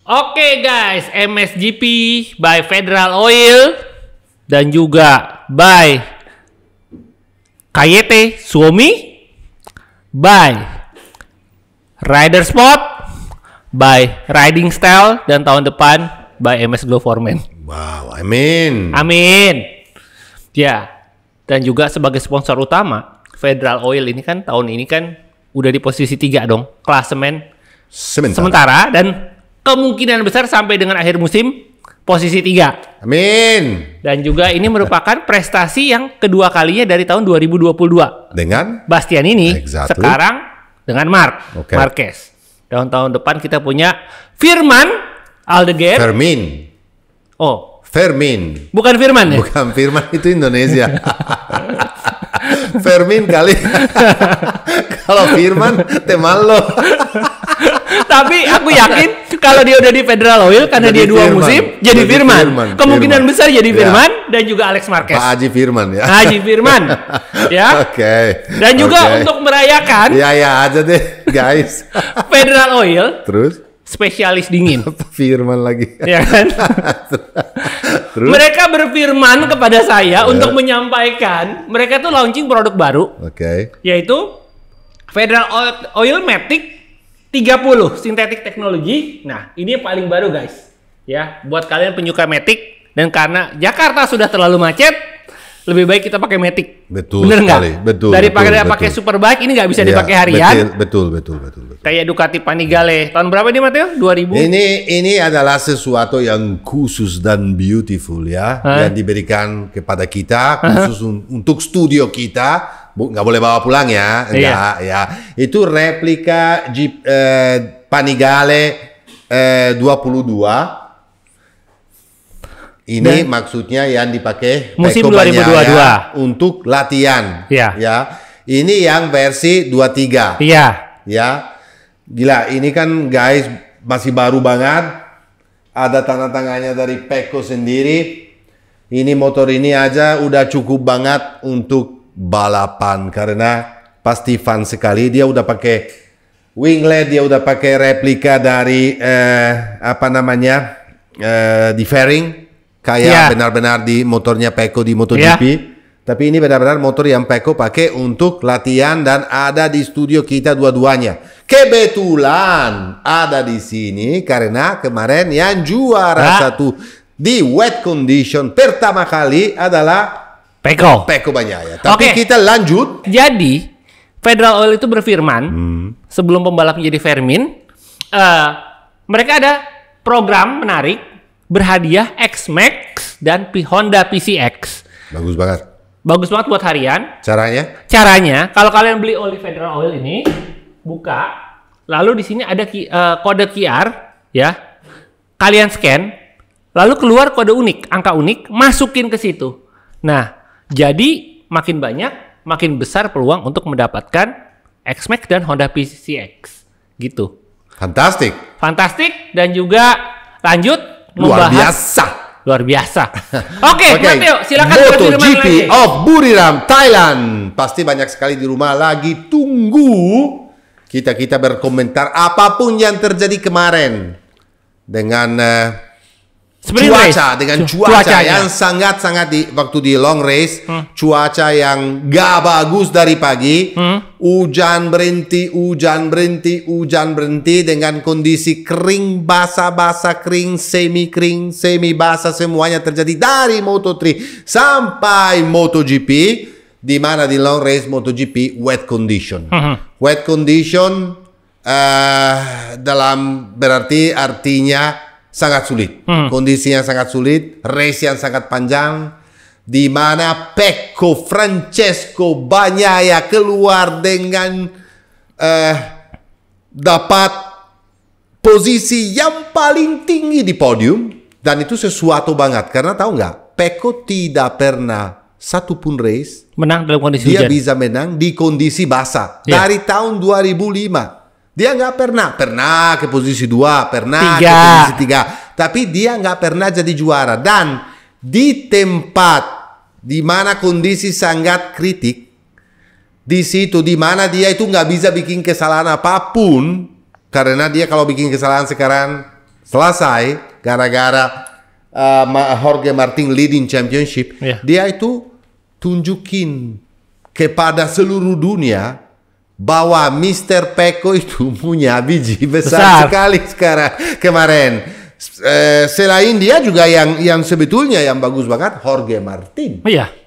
Oke guys, MSGP by Federal Oil dan juga by KYT Suomi, by Rider Sport, by Riding Style, dan tahun depan by MS Glow Foreman. Wow, amin. Amin. Ya, dan juga sebagai sponsor utama Federal Oil ini kan tahun ini kan udah di posisi 3 dong, klasemen sementara dan kemungkinan besar sampai dengan akhir musim posisi 3. Amin. Dan juga ini merupakan prestasi yang kedua kalinya dari tahun 2022. Dengan Bastian ini Exactly. sekarang dengan Marquez. Dan tahun depan kita punya Firman Aldeguer. Fermin. Oh, Fermin. bukan Firman ya? Bukan Firman, itu Indonesia. Fermin kali. Kalau Firman teman lo. Tapi aku yakin kalau dia udah di Federal Oil karena Jadi dia 2 Firman. musim jadi Jadi Firman. Firman. Kemungkinan Firman. besar jadi Ya. Firman dan juga Alex Marquez. Pak Haji Firman ya. Haji Firman. Ya. Oke. Dan juga Oke. untuk merayakan Ya aja deh, guys. Federal Oil Terus spesialis dingin. Firman lagi. Ya kan? Terus? Mereka berfirman kepada saya untuk menyampaikan mereka tuh launching produk baru Oke. yaitu Federal Oil Matic 30 Synthetic Technology. Nah, ini yang paling baru guys. Ya, buat kalian penyuka Matic dan karena Jakarta sudah terlalu macet, lebih baik kita pakai Matic. Betul Bener nggak? sekali. Betul. Daripada betul, pakai betul. Superbike ini nggak bisa Iya, dipakai harian. Betul. Kayak Ducati Panigale. Tahun berapa nih Matteo? 2000. Ini adalah sesuatu yang khusus dan beautiful ya, yang diberikan kepada kita khusus untuk studio kita. Nggak boleh bawa pulang ya, enggak ya. Itu replika Jeep Panigale 22. Ini maksudnya yang dipakai Musim Pecco 2022. Bagnaia untuk latihan. Iya. Ya. Ini yang versi 23. Iya. Ya, gila ini kan guys masih baru banget. Ada tanda tangannya dari Pecco sendiri. Ini motor ini aja udah cukup banget untuk balapan karena pasti fun sekali. Dia udah pakai winglet, dia udah pakai replika dari di fairing kayak benar-benar di motornya Pecco di MotoGP. Tapi ini benar-benar motor yang Pecco pakai untuk latihan dan ada di studio kita dua-duanya. Kebetulan ada di sini karena kemarin yang juara satu di wet condition pertama kali adalah Pecco Bagnaia. Tapi Oke. kita lanjut. Jadi Federal Oil itu berfirman sebelum pembalap menjadi Firmin, mereka ada program menarik berhadiah X-Max dan Honda PCX. Bagus banget. Bagus banget buat harian. Caranya? Kalau kalian beli oli Federal Oil ini, buka, lalu di sini ada kode QR, ya. Kalian scan, lalu keluar kode unik, angka unik, masukin ke situ. Nah, jadi makin banyak, makin besar peluang untuk mendapatkan X-Max dan Honda PCX, gitu. Fantastic. Dan juga lanjut Luar membahas biasa. Oke, Matteo, silakan berfirman MotoGP lagi. of Buriram, Thailand. Pasti banyak sekali di rumah lagi tunggu kita berkomentar apapun yang terjadi kemarin dengan cuaca yang sangat-sangat waktu di long race, cuaca yang gak bagus dari pagi, hujan berhenti dengan kondisi kering, basah, kering, semi basah, semuanya terjadi dari Moto3 sampai MotoGP, di mana di long race MotoGP wet condition. Wet condition artinya sangat sulit. Kondisinya sangat sulit, race yang sangat panjang, di mana Francesco Bagnaia keluar dengan dapat posisi yang paling tinggi di podium, dan itu sesuatu banget karena tahu nggak, Pecco tidak pernah satupun race menang dalam kondisi dia hujan. bisa menang di kondisi basah dari tahun 2005. Dia nggak pernah ke posisi 2, pernah ke posisi 3, tapi dia nggak pernah jadi juara. Dan di tempat di mana kondisi sangat kritik, di situ di mana dia itu nggak bisa bikin kesalahan apapun, karena dia kalau bikin kesalahan sekarang selesai gara-gara Jorge Martin leading championship, dia itu tunjukin kepada seluruh dunia bahwa Mr. Pecco itu punya biji besar sekali kemarin. Selain dia juga yang sebetulnya yang bagus banget Jorge Martin.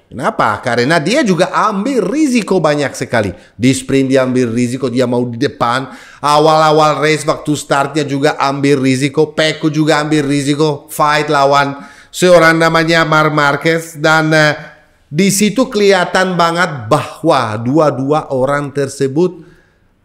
Kenapa? Karena dia juga ambil risiko banyak sekali. Di sprint dia ambil risiko, dia mau di depan. Awal-awal race waktu startnya juga ambil risiko. Pecco juga ambil risiko fight lawan seorang namanya Marc Marquez. Dan di situ kelihatan banget bahwa dua-dua orang tersebut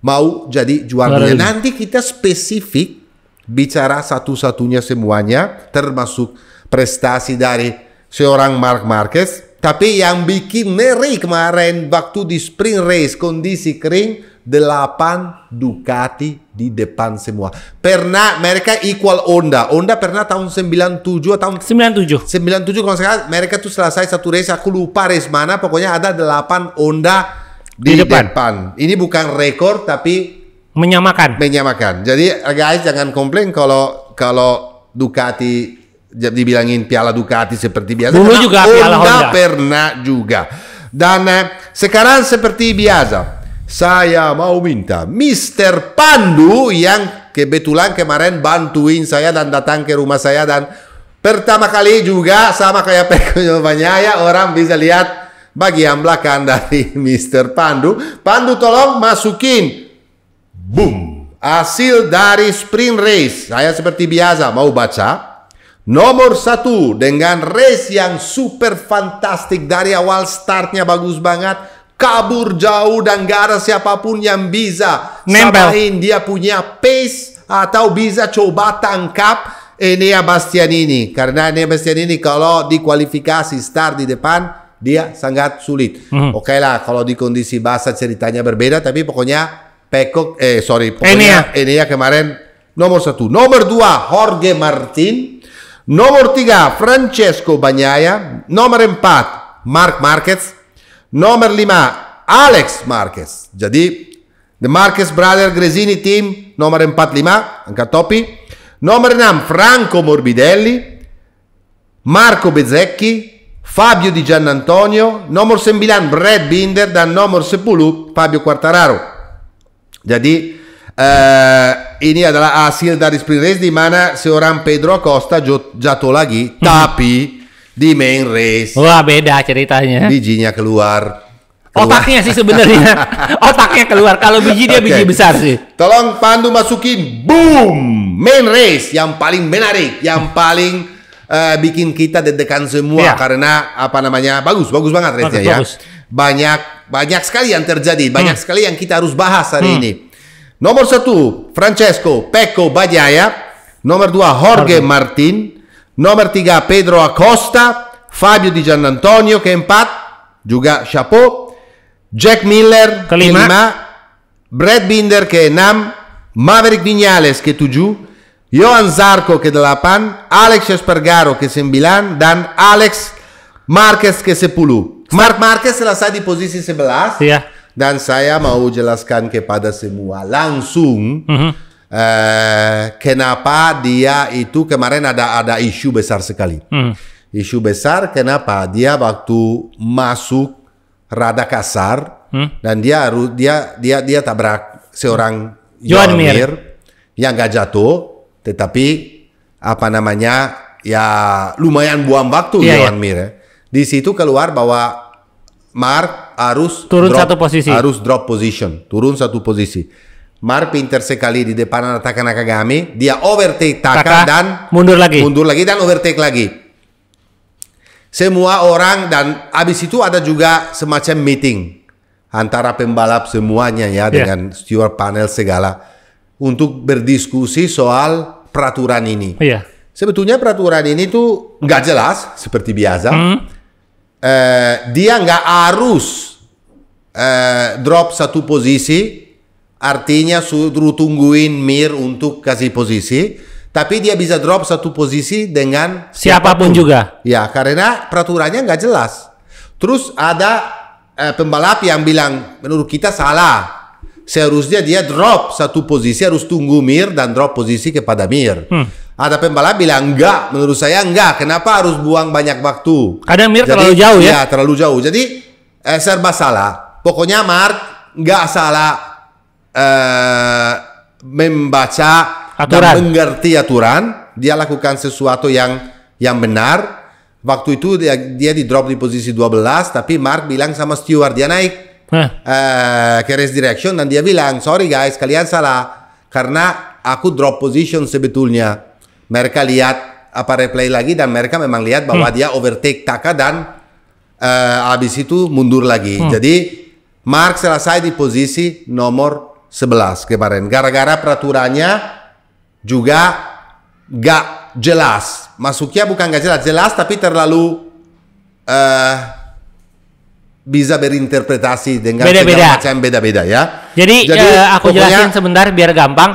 mau jadi juara dunia. Nanti kita spesifik bicara satu-satunya semuanya, termasuk prestasi dari seorang Marc Marquez. Tapi yang bikin ngeri kemarin waktu di sprint race kondisi kering, 8 Ducati di depan semua. Pernah mereka equal Honda. Honda pernah tahun 97 atau 97 kalau sekarang mereka tuh selesai satu race, aku lupa race mana, pokoknya ada 8 Honda di depan. Ini bukan rekor tapi menyamakan. Jadi guys jangan komplain kalau Ducati dibilangin piala Ducati seperti biasa. Dulu juga piala Honda pernah juga. Dan sekarang seperti biasa, saya mau minta Mr. Pandu yang kebetulan kemarin bantuin saya dan datang ke rumah saya, dan pertama kali juga sama kayak Pecco Bagnaia, orang bisa lihat bagian belakang dari Mr. Pandu. Pandu tolong masukin boom hasil dari sprint race. Saya seperti biasa mau baca. Nomor 1 dengan race yang super fantastik dari awal startnya bagus banget, kabur jauh dan gak ada siapapun yang bisa samain dia punya pace atau bisa coba tangkap Enea Bastianini. Karena Enea Bastianini kalau di kualifikasi start di depan dia sangat sulit. Oke lah kalau di kondisi basah ceritanya berbeda, tapi pokoknya Enea kemarin nomor 1. Nomor 2 Jorge Martin. Nomor 3 Francesco Bagnaia. Nomor 4 Marc Marquez. Nomor 5 Alex Marquez. Jadi The Marquez Brother Gresini Team nomor 45 angkat topi. Nomor 6 Franco Morbidelli, Marco Bezzecchi, Fabio Di Giannantonio. Nomor 9 Brad Binder dan nomor 10 Fabio Quartararo. Jadi ini adalah hasil dari sprint race di mana seorang Pedro Acosta jatuh lagi, tapi di main race. Wah beda ceritanya. Bijinya keluar. Otaknya sih sebenarnya. Otaknya keluar. Kalau biji dia biji besar sih. Tolong Pandu masukin boom main race yang paling menarik, yang paling bikin kita deg-degan semua karena bagus banget race-nya ya. Banyak sekali yang terjadi, banyak sekali yang kita harus bahas hari ini. Nomor 1 Francesco Pecco Bagnaia. Nomor 2 Jorge Martin. Nomor 3 Pedro Acosta. Fabio Di Giannantonio keempat, juga chapeau. Jack Miller kelima. Brad Binder ke-6. Maverick Viñales ke-7. Johan Zarco ke-8. Alex Espargaro ke-9. Dan Alex Marquez ke-10. Marc Marquez selesai di posisi 11. Iya. Dan saya mau jelaskan kepada semua langsung kenapa dia itu kemarin ada isu besar sekali. Isu besar kenapa dia waktu masuk rada kasar dan dia tabrak seorang Joan Mir yang gak jatuh, tetapi ya lumayan buang waktu Joan Mir. Di situ keluar bahwa Marc harus drop position, turun satu posisi. Marc pinter sekali di depan Taka Nakagami, dia overtake Taka dan mundur lagi dan overtake lagi. Semua orang, dan habis itu ada juga semacam meeting antara pembalap semuanya ya dengan steward panel segala untuk berdiskusi soal peraturan ini. Sebetulnya peraturan ini tuh nggak jelas seperti biasa. Dia nggak harus drop satu posisi, artinya suruh tungguin Mir untuk kasih posisi, tapi dia bisa drop satu posisi dengan siapapun juga. Ya, karena peraturannya nggak jelas. Terus ada pembalap yang bilang menurut kita salah, seharusnya dia drop satu posisi, harus tunggu Mir dan drop posisi kepada Mir. Ada pembalap bilang enggak, menurut saya enggak. Kenapa harus buang banyak waktu? Kadang Mir terlalu jauh ya? Iya, terlalu jauh. Jadi serba salah. Pokoknya Mark enggak salah membaca aturan dan mengerti aturan. Dia lakukan sesuatu yang benar. Waktu itu dia di drop di posisi 12, tapi Mark bilang sama steward dia naik ke race direction dan dia bilang, sorry guys, kalian salah karena aku drop position sebetulnya. Mereka lihat replay lagi dan mereka memang lihat bahwa dia overtake Taka dan habis itu mundur lagi. Jadi Mark selesai di posisi nomor 11 kemarin. Gara-gara peraturannya juga gak jelas. Masuknya bukan gak jelas tapi terlalu bisa berinterpretasi dengan macam beda-beda ya. Jadi aku jelasin sebentar biar gampang.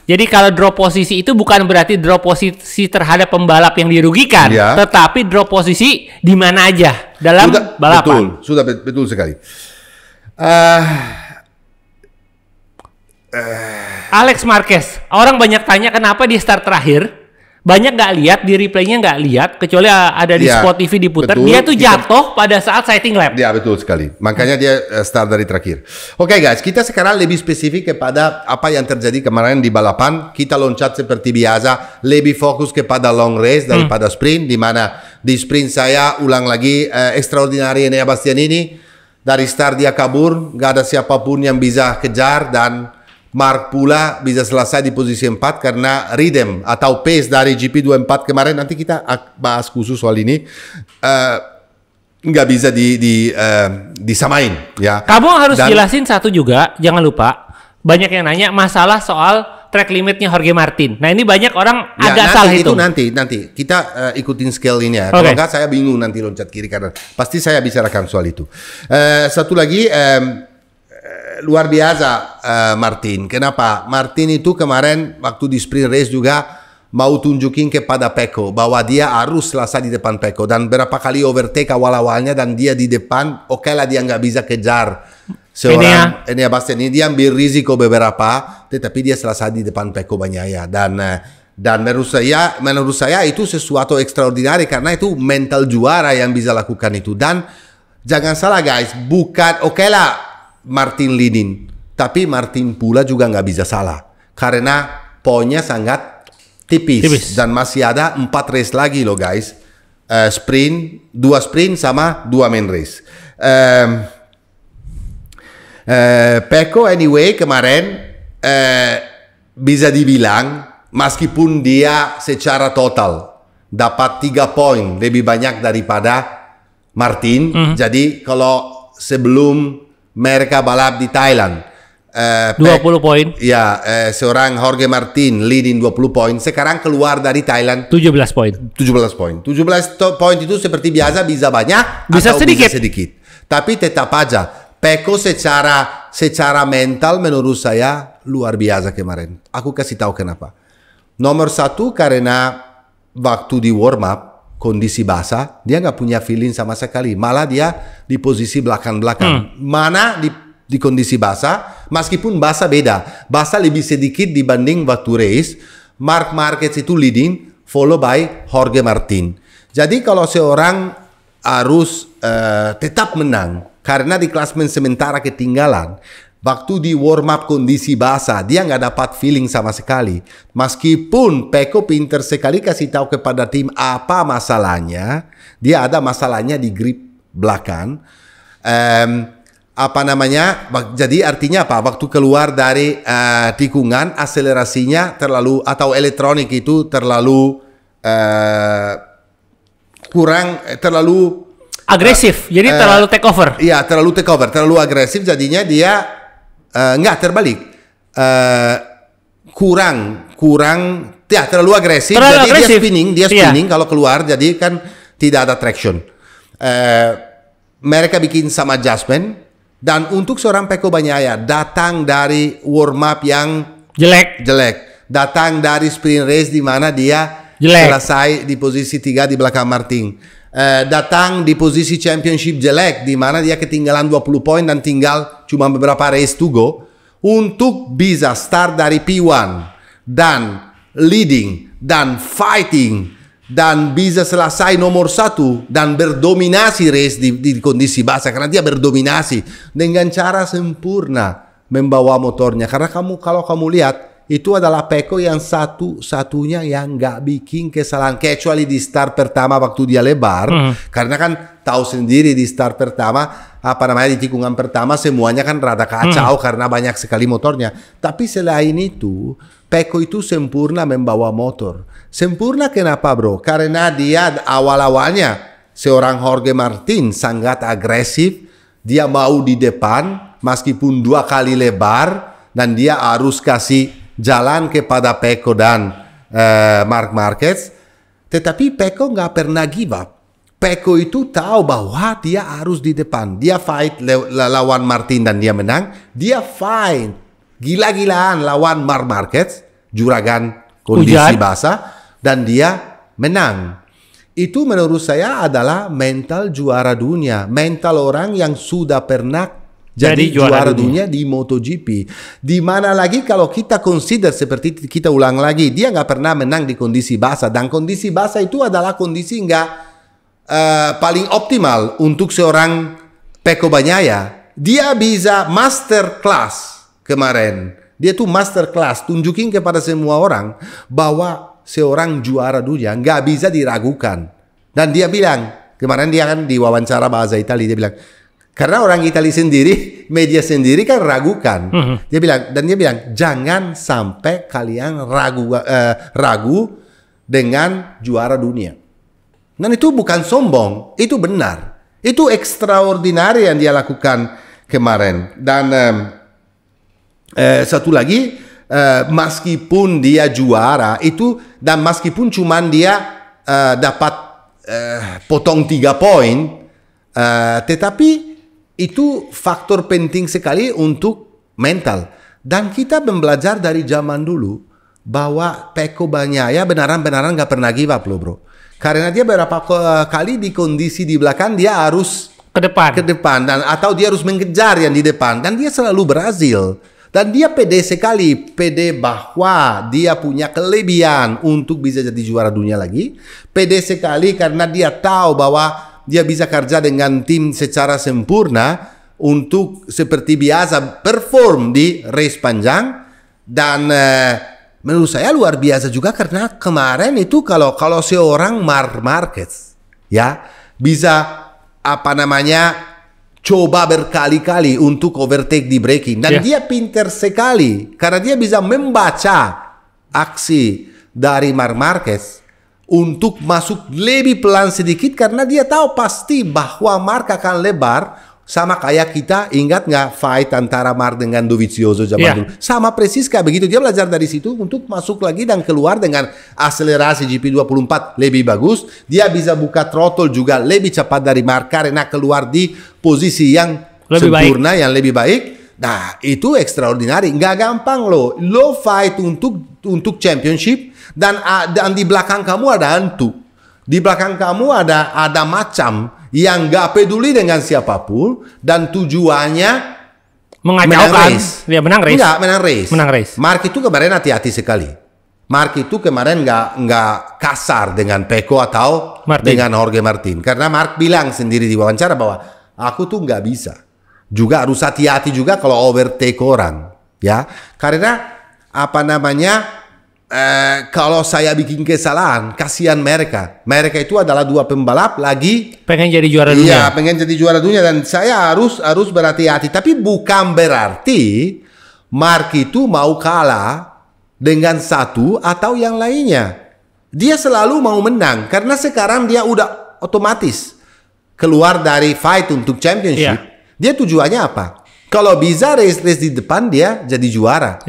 Jadi kalau drop posisi itu bukan berarti drop posisi terhadap pembalap yang dirugikan, tetapi drop posisi di mana aja dalam balapan. Betul sekali. Alex Marquez, orang banyak tanya kenapa di start terakhir. Banyak nggak lihat di replaynya, nggak lihat kecuali ada di Sport TV diputar. Betul, dia tuh jatuh pada saat sighting lap. Ya betul sekali. Makanya dia start dari terakhir. Oke guys, kita sekarang lebih spesifik kepada apa yang terjadi kemarin di balapan. Kita loncat seperti biasa, lebih fokus kepada long race daripada sprint. Di mana di sprint saya ulang lagi extraordinary Enea Bastianini. Dari start dia kabur, nggak ada siapapun yang bisa kejar dan Mark pula bisa selesai di posisi 4 karena rhythm atau pace dari GP24 kemarin, nanti kita bahas khusus soal ini, nggak bisa disamain ya. Kamu harus jelasin satu juga, jangan lupa banyak yang nanya masalah soal track limitnya Jorge Martin. Nah ini banyak orang agak salah itu. Nanti kita ikutin scale ini ya. Kalau enggak saya bingung nanti loncat kiri kanan. Pasti saya bicarakan soal itu. Satu lagi. Luar biasa Martin. Kenapa? Martin itu kemarin waktu di sprint race juga mau tunjukin kepada Pecco bahwa dia harus selesai di depan Pecco dan berapa kali overtake awal-awalnya dan dia di depan. Oke lah dia nggak bisa kejar seorang Enea Bastianini, dia ambil risiko beberapa, tetapi dia selesai di depan Pecco Bagnaia dan menurut saya itu sesuatu ekstraordinari karena itu mental juara yang bisa lakukan itu. Dan jangan salah guys, bukan oke lah Martin leading, tapi Martin pula juga nggak bisa salah karena poinnya sangat tipis. Dan masih ada 4 race lagi loh guys, sprint, 2 sprint sama 2 main race. Pecco anyway kemarin bisa dibilang meskipun dia secara total dapat 3 poin lebih banyak daripada Martin, jadi kalau sebelum mereka balap di Thailand 20 poin. Ya, seorang Jorge Martin leading 20 poin. Sekarang keluar dari Thailand 17 poin. 17 poin itu seperti biasa bisa banyak bisa atau sedikit. bisa sedikit. Tapi tetap aja Pecco secara mental menurut saya luar biasa kemarin. Aku kasih tahu kenapa. Nomor 1 karena waktu di warm up kondisi basah, dia nggak punya feeling sama sekali. Malah dia di posisi belakang-belakang. Mana di kondisi basah, meskipun basah beda. Basah lebih sedikit dibanding waktu race. Marc Marquez itu leading, follow by Jorge Martin. Jadi kalau seorang harus tetap menang, karena di klasemen sementara ketinggalan, waktu di warm up kondisi basah, dia nggak dapat feeling sama sekali. Meskipun Pecco pinter sekali kasih tahu kepada tim apa masalahnya, dia ada masalahnya di grip belakang. Jadi artinya apa? Waktu keluar dari tikungan, akselerasinya terlalu, atau elektronik itu terlalu terlalu agresif. Jadi terlalu take over. Iya, terlalu take over, terlalu agresif. Jadinya dia nggak terbalik, terlalu agresif, jadi agresif. dia spinning kalau keluar, jadi kan tidak ada traction. Mereka bikin sama adjustment, dan untuk seorang Pecco Bagnaia datang dari warm up yang jelek, datang dari sprint race di mana dia selesai di posisi 3 di belakang Martin. Datang di posisi championship jelek di mana dia ketinggalan 20 poin dan tinggal cuma beberapa race to go. untuk bisa start dari P1 dan leading dan fighting dan bisa selesai nomor 1 dan berdominasi race di kondisi basah, karena dia berdominasi dengan cara sempurna membawa motornya. Karena kalau kamu lihat, itu adalah Pecco yang satu-satunya yang nggak bikin kesalahan, kecuali di start pertama waktu dia lebar. Karena kan tahu sendiri di start pertama, di tikungan pertama semuanya kan rada kacau karena banyak sekali motornya. Tapi selain itu, Pecco itu sempurna membawa motor. Sempurna kenapa, bro? Karena dia awal-awalnya seorang Jorge Martin sangat agresif. Dia mau di depan meskipun 2 kali lebar, dan dia harus kasih jalan kepada Pecco dan Marc Marquez. Tetapi Pecco nggak pernah give up. Pecco itu tahu bahwa dia harus di depan. Dia fight lawan Martin dan dia menang. Dia fight gila-gilaan lawan Marc Marquez, juragan kondisi basah, dan dia menang. Itu menurut saya adalah mental juara dunia, mental orang yang sudah pernah jadi juara dunia di MotoGP. Di mana lagi kalau kita consider, seperti kita ulang lagi, dia nggak pernah menang di kondisi basah, dan kondisi basah itu adalah kondisi nggak paling optimal untuk seorang Pecco Bagnaia. Dia bisa master class kemarin. Dia tuh master class, tunjukin kepada semua orang bahwa seorang juara dunia nggak bisa diragukan. Dan dia bilang, kemarin dia kan di wawancara bahasa Italia, dia bilang, karena orang Italia sendiri, media sendiri kan ragukan. Dia bilang, jangan sampai kalian ragu dengan juara dunia. Dan itu bukan sombong, itu benar. Itu extraordinary yang dia lakukan kemarin. Dan satu lagi, meskipun dia juara itu, dan meskipun cuman dia dapat potong 3 poin, tetapi itu faktor penting sekali untuk mental. Dan kita belajar dari zaman dulu bahwa Pecco Bagnaia benaran gak pernah give up loh, bro. Karena dia beberapa kali di kondisi di belakang dia harus ke depan dan atau dia harus mengejar yang di depan, dan dia selalu berhasil. Dan dia pede sekali, pede bahwa dia punya kelebihan untuk bisa jadi juara dunia lagi. Pede sekali karena dia tahu bahwa dia bisa kerja dengan tim secara sempurna untuk seperti biasa perform di race panjang. Dan menurut saya luar biasa juga karena kemarin itu kalau seorang Marc Marquez ya bisa coba berkali-kali untuk overtake di braking, dan dia pinter sekali karena dia bisa membaca aksi dari Marc Marquez untuk masuk lebih pelan sedikit, karena dia tahu pasti bahwa Marc akan lebar. Sama kayak kita, ingat nggak fight antara Marc dengan Dovizioso zaman dulu? Sama persis kayak begitu. Dia belajar dari situ untuk masuk lagi dan keluar dengan akselerasi GP24 lebih bagus. Dia bisa buka throttle juga lebih cepat dari Marc karena keluar di posisi yang lebih sempurna, yang lebih baik. Nah, itu extraordinary. Nggak gampang loh. Lo fight untuk championship, dan di belakang kamu ada hantu. Di belakang kamu ada macam yang gak peduli dengan siapapun, dan tujuannya mengacaukan. Dia menang race. Enggak, menang race. Marc itu kemarin hati-hati sekali. Marc itu kemarin nggak kasar dengan Pecco atau dengan Jorge Martin, karena Marc bilang sendiri di wawancara bahwa aku tuh nggak bisa. Juga harus hati-hati juga kalau overtake orang, ya. Karena kalau saya bikin kesalahan, kasihan mereka. Mereka itu adalah 2 pembalap lagi pengen jadi juara dunia. Iya, pengen jadi juara dunia, dan saya harus berhati-hati. Tapi bukan berarti Marc itu mau kalah dengan satu atau yang lainnya. Dia selalu mau menang karena sekarang dia udah otomatis keluar dari fight untuk championship. Dia tujuannya apa? Kalau bisa race di depan, dia jadi juara.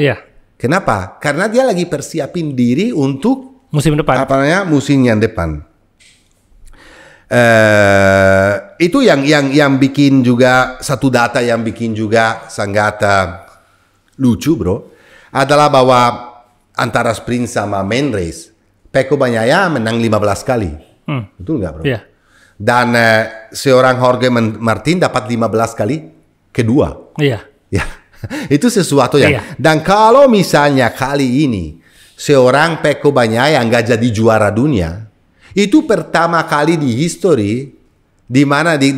Kenapa? Karena dia lagi persiapin diri untuk musim depan. Musim yang depan. Itu yang bikin juga satu data yang bikin juga sangat lucu, bro. Adalah bahwa antara sprint sama main race, Pecco Bagnaia menang 15 kali. Betul nggak, bro? Dan seorang Jorge Martin dapat 15 kali kedua. Itu sesuatu yang. Iya. Dan kalau misalnya kali ini seorang Pecco Bagnaia nggak jadi juara dunia, itu pertama kali di history, di mana di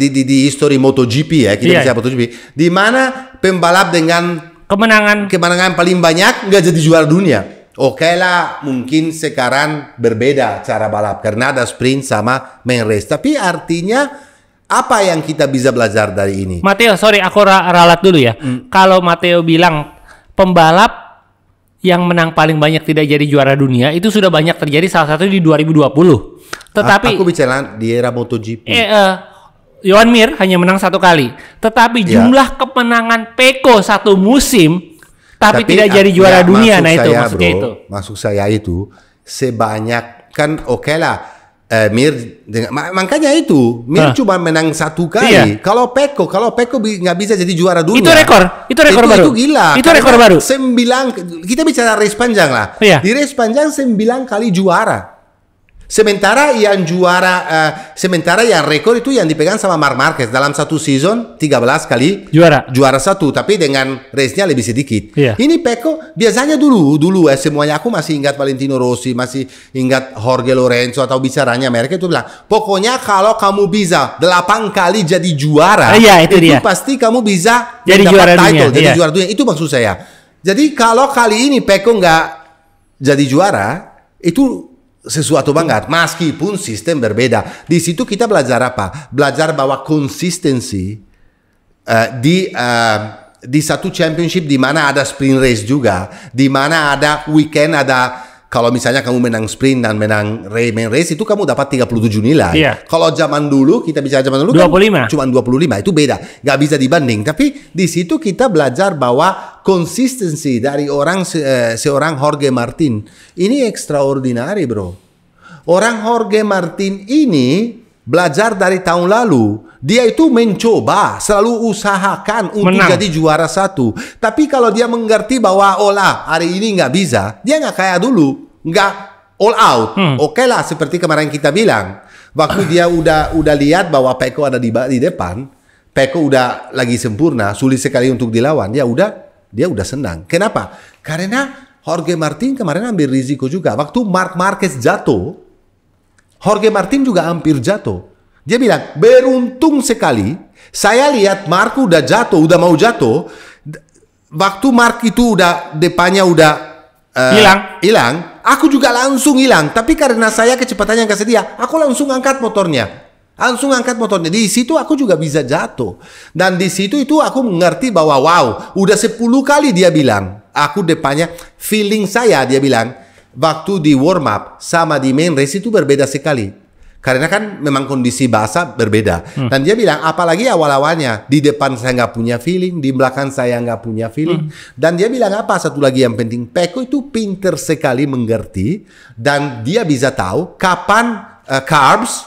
history MotoGP ya, kita bisa MotoGP, di mana pembalap dengan kemenangan paling banyak nggak jadi juara dunia. Oke lah, mungkin sekarang berbeda cara balap karena ada sprint sama main race. Tapi artinya apa yang kita bisa belajar dari ini? Matteo, sorry aku ralat dulu ya. Kalau Matteo bilang pembalap yang menang paling banyak tidak jadi juara dunia, itu sudah banyak terjadi, salah satu di 2020. Tetapi aku bicara di era MotoGP. Joan Mir hanya menang 1 kali. Tetapi jumlah kemenangan Pecco satu musim tapi tidak jadi juara dunia. Nah itu maksudnya itu. Maksud saya itu sebanyak kan oke lah Mir makanya itu Mir cuma menang 1 kali. Kalau Pecco nggak bisa jadi juara dunia. Itu rekor baru. Itu gila. Itu rekor baru. 9 kita bicara race panjang lah. Di race panjang 9 kali juara. Sementara yang rekor itu yang dipegang sama Marc Marquez dalam satu season 13 kali juara satu, tapi dengan race-nya lebih sedikit. Ini Pecco biasanya dulu semuanya aku masih ingat Valentino Rossi, masih ingat Jorge Lorenzo atau bicaranya mereka itu bilang, pokoknya kalau kamu bisa 8 kali jadi juara, itu pasti kamu bisa jadi juara title, dunia. Juara dunia. Itu maksud saya. Jadi kalau kali ini Pecco nggak jadi juara, itu sesuatu banget, meskipun sistem berbeda. Di situ kita belajar apa? Belajar bahwa konsistensi di satu championship di mana ada sprint race juga, di mana ada weekend, ada kalau misalnya kamu menang sprint dan menang main race itu kamu dapat 37 nilai. Kalau zaman dulu, kita bicara zaman dulu 25. Kan cuma 25, itu beda, nggak bisa dibanding. Tapi di situ kita belajar bahwa konsistensi dari seorang Jorge Martin ini extraordinary, bro. Orang Jorge Martin ini belajar dari tahun lalu. Dia itu mencoba, selalu usahakan untuk jadi juara 1. Tapi kalau dia mengerti bahwa hari ini nggak bisa, dia nggak kayak dulu, nggak all out. Oke lah, seperti kemarin kita bilang, waktu dia udah lihat bahwa Pecco ada di depan, Pecco udah lagi sempurna, sulit sekali untuk dilawan. Dia udah senang. Kenapa? Karena Jorge Martin kemarin ambil risiko juga. Waktu Marc Marquez jatuh, Jorge Martin juga hampir jatuh. Dia bilang, beruntung sekali, saya lihat Marc udah mau jatuh, waktu Marc itu depannya udah hilang, aku juga langsung hilang. Tapi karena saya kecepatannya nggak sedia, aku langsung angkat motornya. Di situ aku juga bisa jatuh. Dan di situ itu aku mengerti bahwa udah 10 kali dia bilang, aku depannya, feeling saya dia bilang, waktu di warm up sama di main race itu berbeda sekali. Karena kan memang kondisi basah berbeda. Dan dia bilang, apalagi awal-awalnya, di depan saya nggak punya feeling, di belakang saya nggak punya feeling. Dan dia bilang apa, satu lagi yang penting, Pecco itu pinter sekali mengerti, dan dia bisa tahu kapan curbs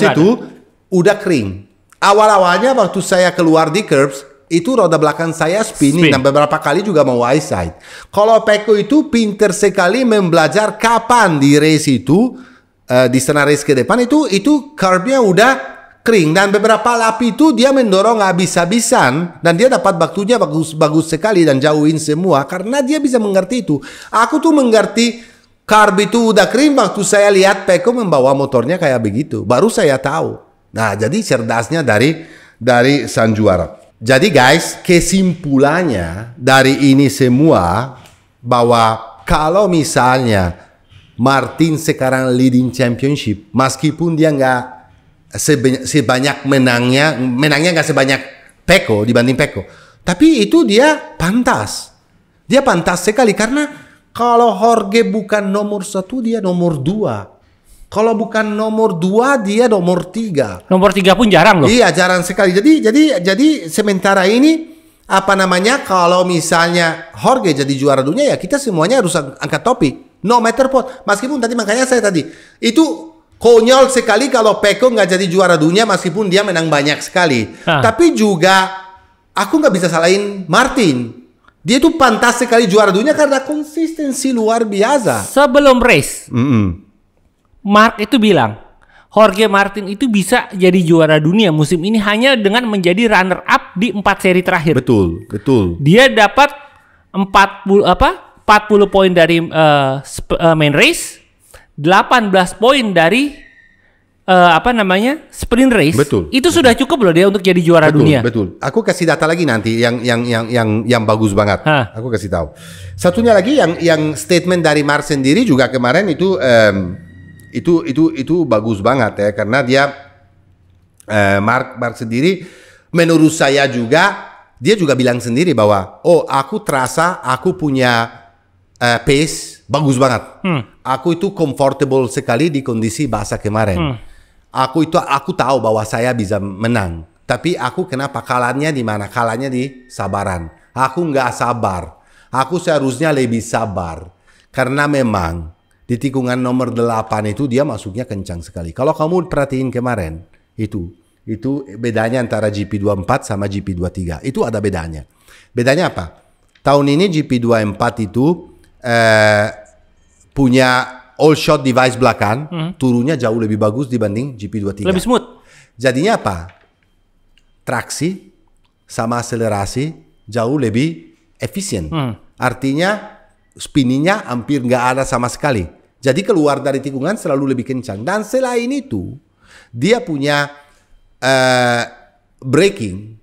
itu udah kering. Awal-awalnya waktu saya keluar di curbs, itu roda belakang saya spinning dan beberapa kali juga mau high side. Kalau Pecco itu pinter sekali membelajar kapan di race itu, di setengah race ke depan itu curbnya udah kering, dan beberapa lap itu dia mendorong habis-habisan dan dia dapat waktunya bagus sekali dan jauhin semua karena dia bisa mengerti itu. Aku tuh mengerti curb itu udah kering waktu saya lihat Pecco membawa motornya kayak begitu, baru saya tahu. Nah, jadi cerdasnya dari sang juara. Jadi guys, kesimpulannya dari ini semua bahwa kalau misalnya Martin sekarang leading championship, meskipun dia nggak sebanyak menangnya nggak sebanyak Pecco dibanding Pecco, tapi itu dia pantas sekali karena kalau Jorge bukan nomor 1 dia nomor 2. Kalau bukan nomor 2 dia nomor 3. Nomor 3 pun jarang loh. Iya, jarang sekali. Jadi sementara ini kalau misalnya Jorge jadi juara dunia, ya kita semuanya harus angkat topik. No matter what. Meskipun makanya saya tadi itu konyol sekali kalau Pecco nggak jadi juara dunia meskipun dia menang banyak sekali. Tapi juga aku nggak bisa salahin Martin. Dia tuh pantas sekali juara dunia karena konsistensi luar biasa. Sebelum race, Marc itu bilang, Jorge Martin itu bisa jadi juara dunia musim ini hanya dengan menjadi runner up di 4 seri terakhir. Betul. Dia dapat 40 poin dari main race, 18 poin dari sprint race. Betul. Itu sudah cukup loh dia untuk jadi juara dunia. Betul. Aku kasih data lagi nanti yang bagus banget. Aku kasih tahu. Satunya lagi yang statement dari Mark sendiri juga kemarin itu bagus banget ya, karena dia Mark sendiri menurut saya juga dia juga bilang sendiri bahwa aku terasa aku punya pace bagus banget. Aku itu comfortable sekali di kondisi basah kemarin. Aku tahu bahwa saya bisa menang. Tapi aku kenapa kalahnya di mana? Kalahnya di sabaran. Aku nggak sabar. Aku seharusnya lebih sabar. Karena memang di tikungan nomor 8 itu dia masuknya kencang sekali. Kalau kamu perhatiin kemarin, itu bedanya antara GP24 sama GP23. Itu ada bedanya. Bedanya apa? Tahun ini GP24 itu punya all shot device belakang, turunnya jauh lebih bagus dibanding GP23. Lebih smooth. Jadinya apa? Traksi sama akselerasi jauh lebih efisien. Artinya spinningnya hampir nggak ada sama sekali. Jadi keluar dari tikungan selalu lebih kencang. Dan selain itu, dia punya braking.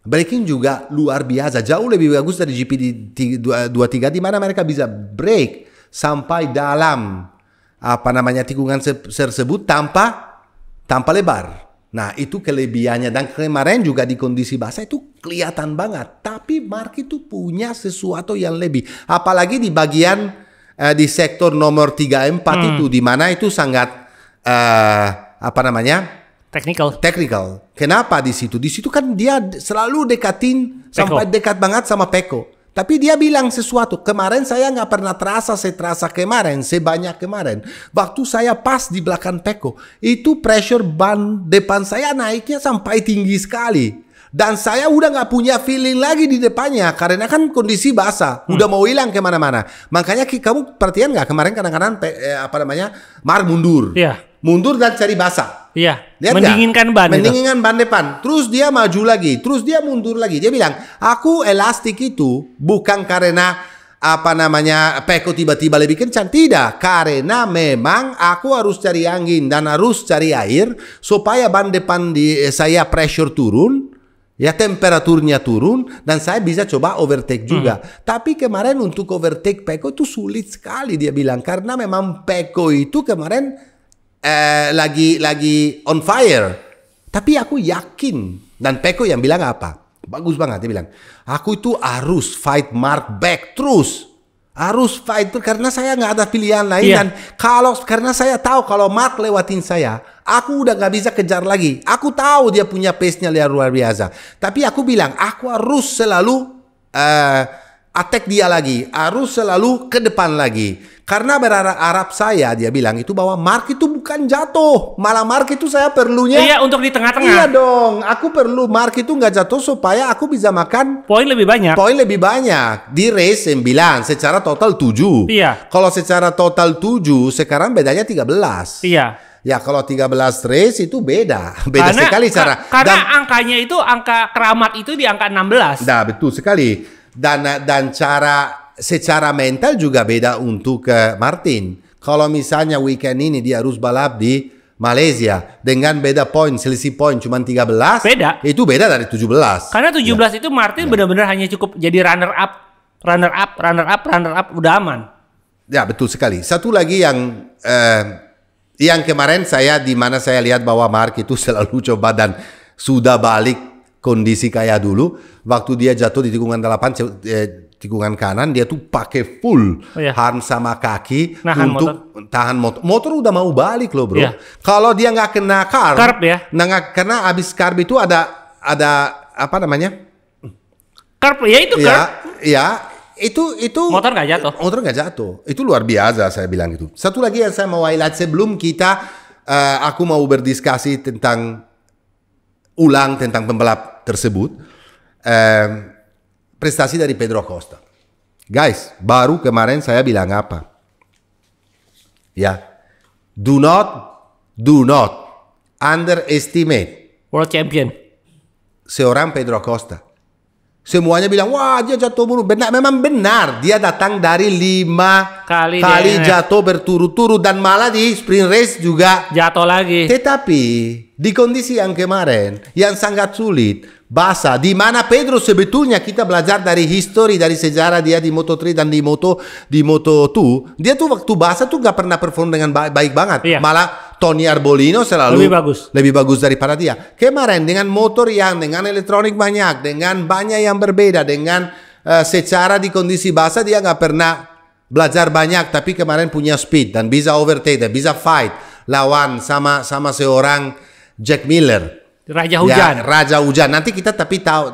Braking juga luar biasa. Jauh lebih bagus dari GP23 di mana mereka bisa brake sampai dalam tikungan tersebut tanpa lebar. Nah, itu kelebihannya. Dan kemarin juga di kondisi basah itu kelihatan banget. Tapi Mark itu punya sesuatu yang lebih. Apalagi di bagian di sektor nomor 3-4 itu, di mana itu sangat technical. Kenapa di situ? Di situ kan dia selalu dekatin sampai dekat banget sama Pecco. Tapi dia bilang sesuatu. Kemarin saya nggak pernah terasa kemarin sebanyak kemarin. Waktu saya pas di belakang Pecco, itu pressure ban depan saya naiknya sampai tinggi sekali. Dan saya udah nggak punya feeling lagi di depannya karena kan kondisi basah, udah mau hilang kemana-mana. Makanya kamu perhatian nggak kemarin kadang-kadang Mark mundur, mundur dan cari basah. Mendinginkan ban depan. Terus dia maju lagi, terus dia mundur lagi. Dia bilang, aku elastik itu bukan karena Pecco tiba-tiba lebih kencang, tidak, karena memang aku harus cari angin dan harus cari air supaya ban depan saya pressure turun. Ya, temperaturnya turun dan saya bisa coba overtake juga. Tapi kemarin untuk overtake Pecco itu sulit sekali dia bilang, karena memang Pecco itu kemarin lagi on fire. Tapi aku yakin, dan Pecco yang bilang apa? Bagus banget dia bilang, aku itu harus fight Mark back terus. Harus fight karena saya nggak ada pilihan lain. Dan karena saya tahu kalau Mark lewatin saya, aku udah nggak bisa kejar lagi. Aku tahu dia punya pace-nya luar biasa. Tapi aku bilang, aku harus selalu attack dia lagi. Harus selalu ke depan lagi. Karena berharap saya, dia bilang itu bahwa Mark itu bukan jatuh. Malah Mark itu saya perlunya. Iya, untuk di tengah-tengah. Iya dong. Aku perlu Mark itu nggak jatuh supaya aku bisa makan poin lebih banyak. Di race 9, secara total 7. Iya. Kalau secara total 7, sekarang bedanya 13. Iya. Ya kalau 13 race itu beda sekali cara. Karena angkanya itu, angka keramat itu di angka 16. Nah, betul sekali. Dan cara secara mental juga beda untuk Martin. Kalau misalnya weekend ini dia harus balap di Malaysia dengan beda poin, selisih poin cuma 13. Beda. Itu beda dari 17. Karena 17 itu Martin benar-benar hanya cukup jadi runner up udah aman. Ya, betul sekali. Satu lagi yang kemarin di mana saya lihat bahwa Mark itu selalu coba dan sudah balik kondisi kayak dulu. Waktu dia jatuh di tikungan 8 tikungan kanan, dia tuh pakai full harm sama kaki untuk tahan motor. Motor udah mau balik loh bro. Kalau dia nggak kena carb ya. Karena abis carb itu ada apa namanya? Carb ya, itu carb. Ya, itu motor nggak jatuh. Motor nggak jatuh. Itu luar biasa saya bilang itu. Satu lagi yang saya mau highlight sebelum kita aku mau berdiskusi tentang pembalap tersebut. Prestasi dari Pedro Acosta. Guys, baru kemarin saya bilang apa? Ya, do not do not underestimate World champion. seorang Pedro Acosta. Semuanya bilang, wah dia jatuh mulu. Benar, memang benar. Dia datang dari 5 kali jatuh berturut-turut. Dan malah di sprint race juga jatuh lagi. Tetapi di kondisi yang kemarin, yang sangat sulit, basah, di mana Pedro sebetulnya kita belajar dari history, dari sejarah dia di Moto3 dan di Moto2. Dia tuh waktu basah tuh gak pernah perform dengan baik banget. Iya. Malah Tony Arbolino selalu lebih bagus daripada dia. Kemarin dengan motor yang dengan elektronik banyak, dengan banyak yang berbeda, dengan secara di kondisi basah dia nggak pernah belajar banyak, tapi kemarin punya speed dan bisa overtake dan bisa fight lawan sama seorang Jack Miller. Raja Hujan. Ya, Raja Hujan. Nanti kita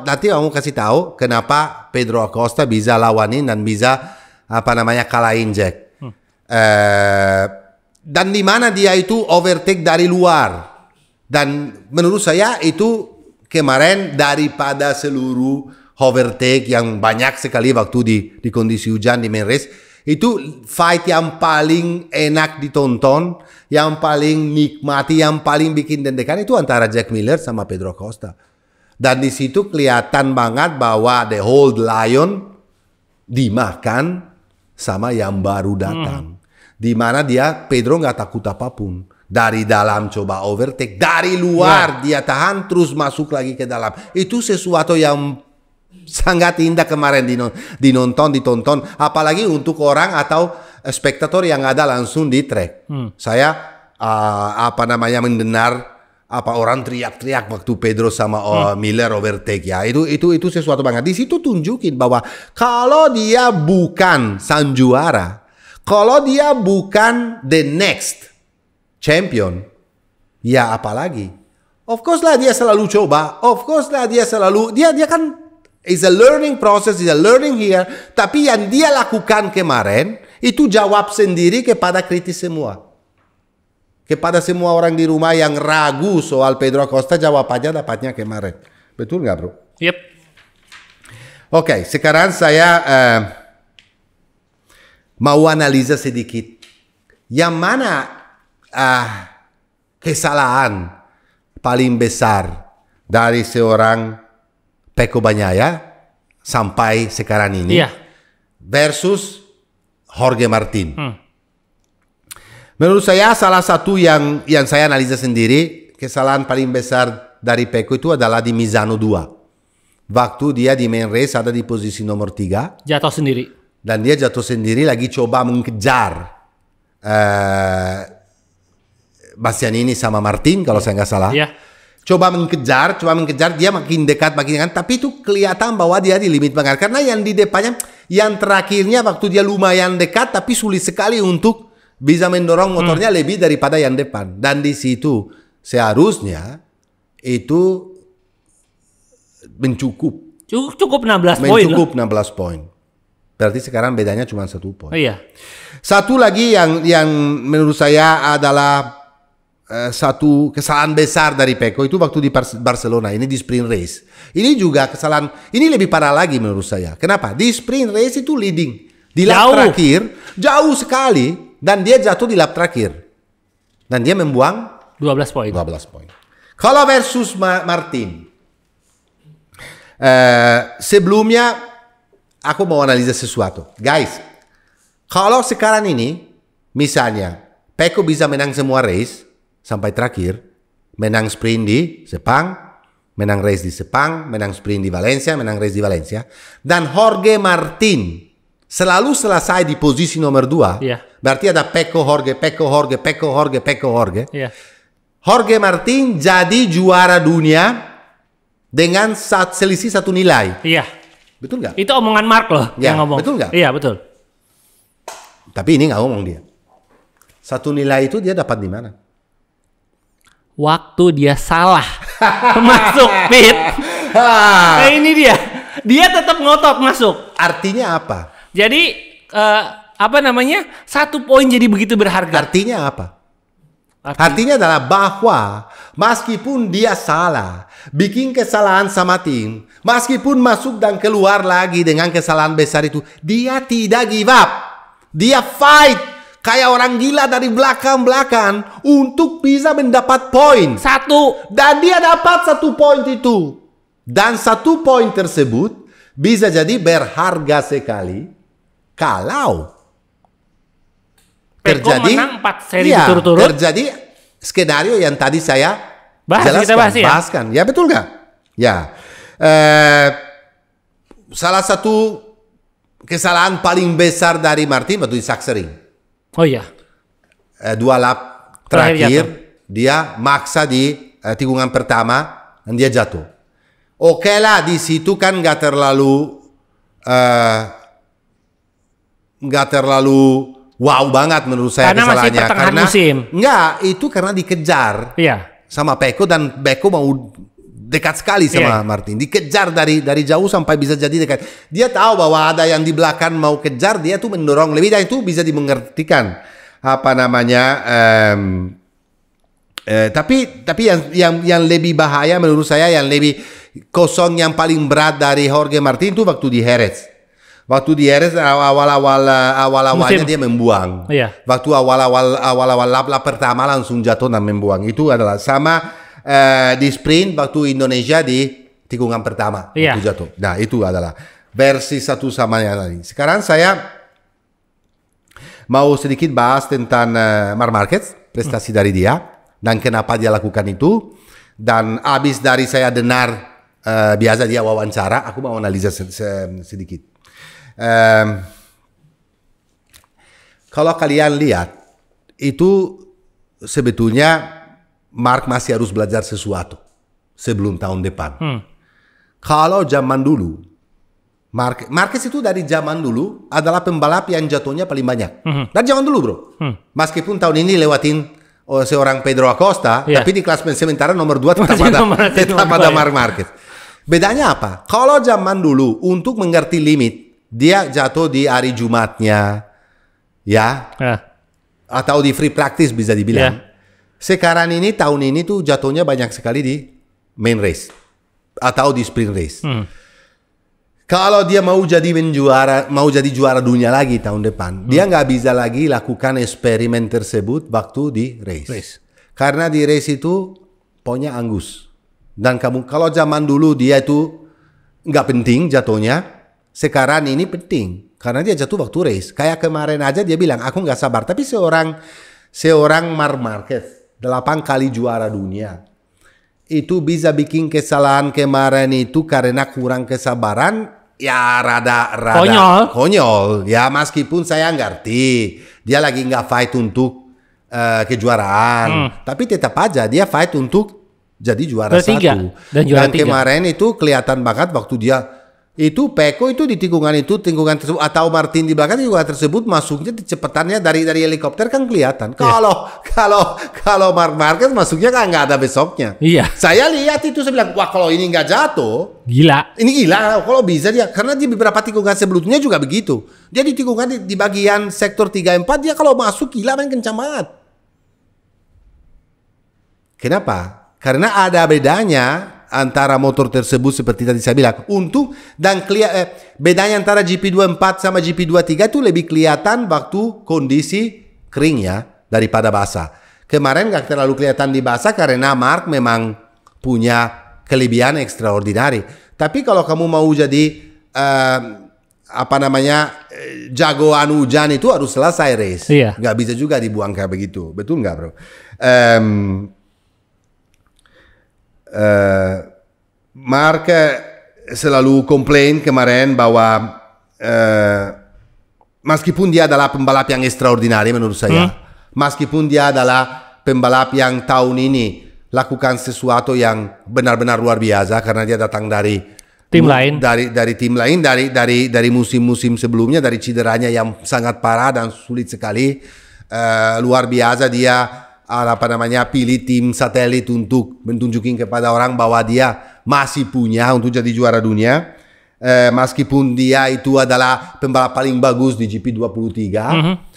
nanti kamu kasih tahu kenapa Pedro Acosta bisa lawanin dan bisa kalahin Jack. Dan di mana dia itu overtake dari luar. Dan menurut saya itu kemarin daripada seluruh overtake yang banyak sekali waktu di kondisi hujan di main race, itu fight yang paling enak ditonton, yang paling nikmati, yang paling bikin deg-degan itu antara Jack Miller sama Pedro Acosta. Dan di situ kelihatan banget bahwa the Old Lion dimakan sama yang baru datang. Di mana Pedro nggak takut apapun. Dari dalam coba overtake, dari luar dia tahan terus masuk lagi ke dalam. Itu sesuatu yang sangat indah kemarin ditonton, apalagi untuk orang atau spektator yang ada langsung di track. Saya mendengar orang teriak-teriak waktu Pedro sama Miller overtake ya. Itu sesuatu banget. Di situ tunjukin bahwa kalau dia bukan sang juara, kalau dia bukan the next champion, ya apalagi. Of course lah dia selalu coba. Of course lah dia selalu, dia kan is a learning process, is a learning here. Tapi yang dia lakukan kemarin, itu jawab sendiri kepada kritis semua. Kepada semua orang di rumah yang ragu soal Pedro Acosta, jawab aja dapatnya kemarin. Betul nggak bro? Yep. Oke, sekarang saya mau analisa sedikit. Yang mana kesalahan paling besar dari seorang Pecco Bagnaia sampai sekarang ini versus Jorge Martin. Menurut saya salah satu yang saya analisa sendiri, kesalahan paling besar dari Pecco itu adalah di Misano 2. Waktu dia di main race ada di posisi nomor 3. Jatuh sendiri. Dan dia jatuh sendiri lagi coba mengejar Bastianini sama Martin kalau saya nggak salah. Coba mengejar, dia makin dekat, tapi itu kelihatan bahwa dia di limit banget. Karena yang di depannya, yang terakhirnya waktu dia lumayan dekat, tapi sulit sekali untuk bisa mendorong motornya lebih daripada yang depan. Dan di situ seharusnya itu Cukup 16 poin. Mencukup 16 poin. Berarti sekarang bedanya cuma 1 poin. Iya. Satu lagi yang menurut saya adalah satu kesalahan besar dari Pecco itu waktu di Barcelona ini di sprint race. Ini juga kesalahan, ini lebih parah lagi menurut saya. Kenapa? Di sprint race itu leading. Di lap terakhir jauh sekali dan dia jatuh di lap terakhir. Dan dia membuang 12 poin. Kalau versus Martin, sebelumnya aku mau analisa sesuatu. Guys, kalau sekarang ini misalnya Pecco bisa menang semua race sampai terakhir, menang sprint di Sepang, menang race di Sepang, menang sprint di Valencia, menang race di Valencia, dan Jorge Martin selalu selesai di posisi nomor 2. Berarti ada Pecco Jorge. Jorge Martin jadi juara dunia dengan selisih 1 nilai. Betul nggak? Itu omongan Mark loh yang ngomong. Betul nggak? Iya betul. Tapi ini nggak ngomong dia. 1 nilai itu dia dapat di mana? Waktu dia salah masuk pit. Nah ini dia tetap ngotot masuk. Artinya apa? Jadi 1 poin jadi begitu berharga. Artinya apa? Artinya adalah bahwa meskipun dia salah, bikin kesalahan sama tim, meskipun masuk dan keluar lagi dengan kesalahan besar itu, dia tidak give up. Dia fight. kayak orang gila dari belakang untuk bisa mendapat poin. Dan dia dapat 1 poin itu. Dan 1 poin tersebut bisa jadi berharga sekali kalau terjadi menang 4 seri berturut-turut. Terjadi skenario yang tadi saya bahaskan. Ya betul nggak? Ya. Salah satu kesalahan paling besar dari Martin waktu di Sachsenring. Oh iya. 2 lap terakhir dia maksa di tikungan pertama dan dia jatuh. Oke lah, di situ kan nggak terlalu wow banget menurut saya kesalahannya. Karena musim. Nggak, itu karena dikejar sama Pecco dan Pecco mau dekat sekali sama Martin. Dikejar dari jauh sampai bisa jadi dekat. Dia tahu bahwa ada yang di belakang mau kejar, dia tuh mendorong. Lebih dari itu bisa dimengertikan. Tapi yang lebih bahaya menurut saya, yang lebih kosong, yang paling berat dari Jorge Martin itu waktu di Jerez. Waktu di Jerez awal-awalnya dia membuang. Waktu awal-awal lap pertama langsung jatuh dan membuang. Itu adalah sama di sprint waktu Indonesia di tikungan pertama waktu jatuh. Nah, itu adalah versi satu sama yang lain. Sekarang saya mau sedikit bahas tentang Marc Marquez, prestasi dari dia dan kenapa dia lakukan itu. Dan habis dari saya dengar biasa dia wawancara, aku mau analisa sedikit. Kalau kalian lihat itu sebetulnya Marc masih harus belajar sesuatu sebelum tahun depan. Kalau zaman dulu Marquez itu dari zaman dulu adalah pembalap yang jatuhnya paling banyak. Dari zaman dulu bro. Meskipun tahun ini lewatin seorang Pedro Acosta, tapi di klasemen sementara nomor 2 tetap ada Marc Marquez. Bedanya apa? Kalau zaman dulu untuk mengerti limit, dia jatuh di hari Jumatnya, atau di free practice bisa dibilang. Sekarang ini tahun ini tuh jatuhnya banyak sekali di main race atau di sprint race. Kalau dia mau jadi juara dunia lagi tahun depan, dia nggak bisa lagi lakukan eksperimen tersebut waktu di race. Karena di race itu pokoknya angus. Dan kalau zaman dulu dia itu nggak penting jatuhnya, sekarang ini penting karena dia jatuh waktu race. Kayak kemarin aja dia bilang aku nggak sabar. Tapi seorang Marc Marquez 8 kali juara dunia itu bisa bikin kesalahan kemarin itu karena kurang kesabaran, ya rada konyol. Ya meskipun saya ngerti dia lagi nggak fight untuk kejuaraan, tapi tetap aja dia fight untuk jadi juara satu. Dan kemarin itu kelihatan banget waktu dia itu Pecco itu di tikungan tersebut atau Martin di belakang tikungan tersebut masuknya kecepatannya dari helikopter kan kelihatan. Kalau Marc Marquez masuknya kan nggak ada besoknya. Saya lihat itu saya bilang wah kalau ini nggak jatuh ini gila kalau bisa dia, karena di beberapa tikungan sebelumnya juga begitu. Dia di tikungan di bagian sektor 3-4 dia kalau masuk gila main kencang banget. Kenapa? Karena ada bedanya antara motor tersebut seperti tadi saya bilang bedanya antara GP24 sama GP23 itu lebih kelihatan waktu kondisi kering ya daripada basah. Kemarin gak terlalu kelihatan di basah karena Marc memang punya kelebihan extraordinary. Tapi kalau kamu mau jadi jagoan hujan itu harus selesai race. Gak bisa juga dibuang kayak begitu. Betul gak bro? Marc selalu komplain kemarin bahwa meskipun dia adalah pembalap yang extraordinary menurut saya, meskipun dia adalah pembalap yang tahun ini lakukan sesuatu yang benar-benar luar biasa karena dia datang dari tim lain, dari musim-musim sebelumnya, dari cederanya yang sangat parah dan sulit sekali, luar biasa dia pilih tim satelit untuk menunjukin kepada orang bahwa dia masih punya untuk jadi juara dunia. Meskipun dia itu adalah pembalap paling bagus di GP23,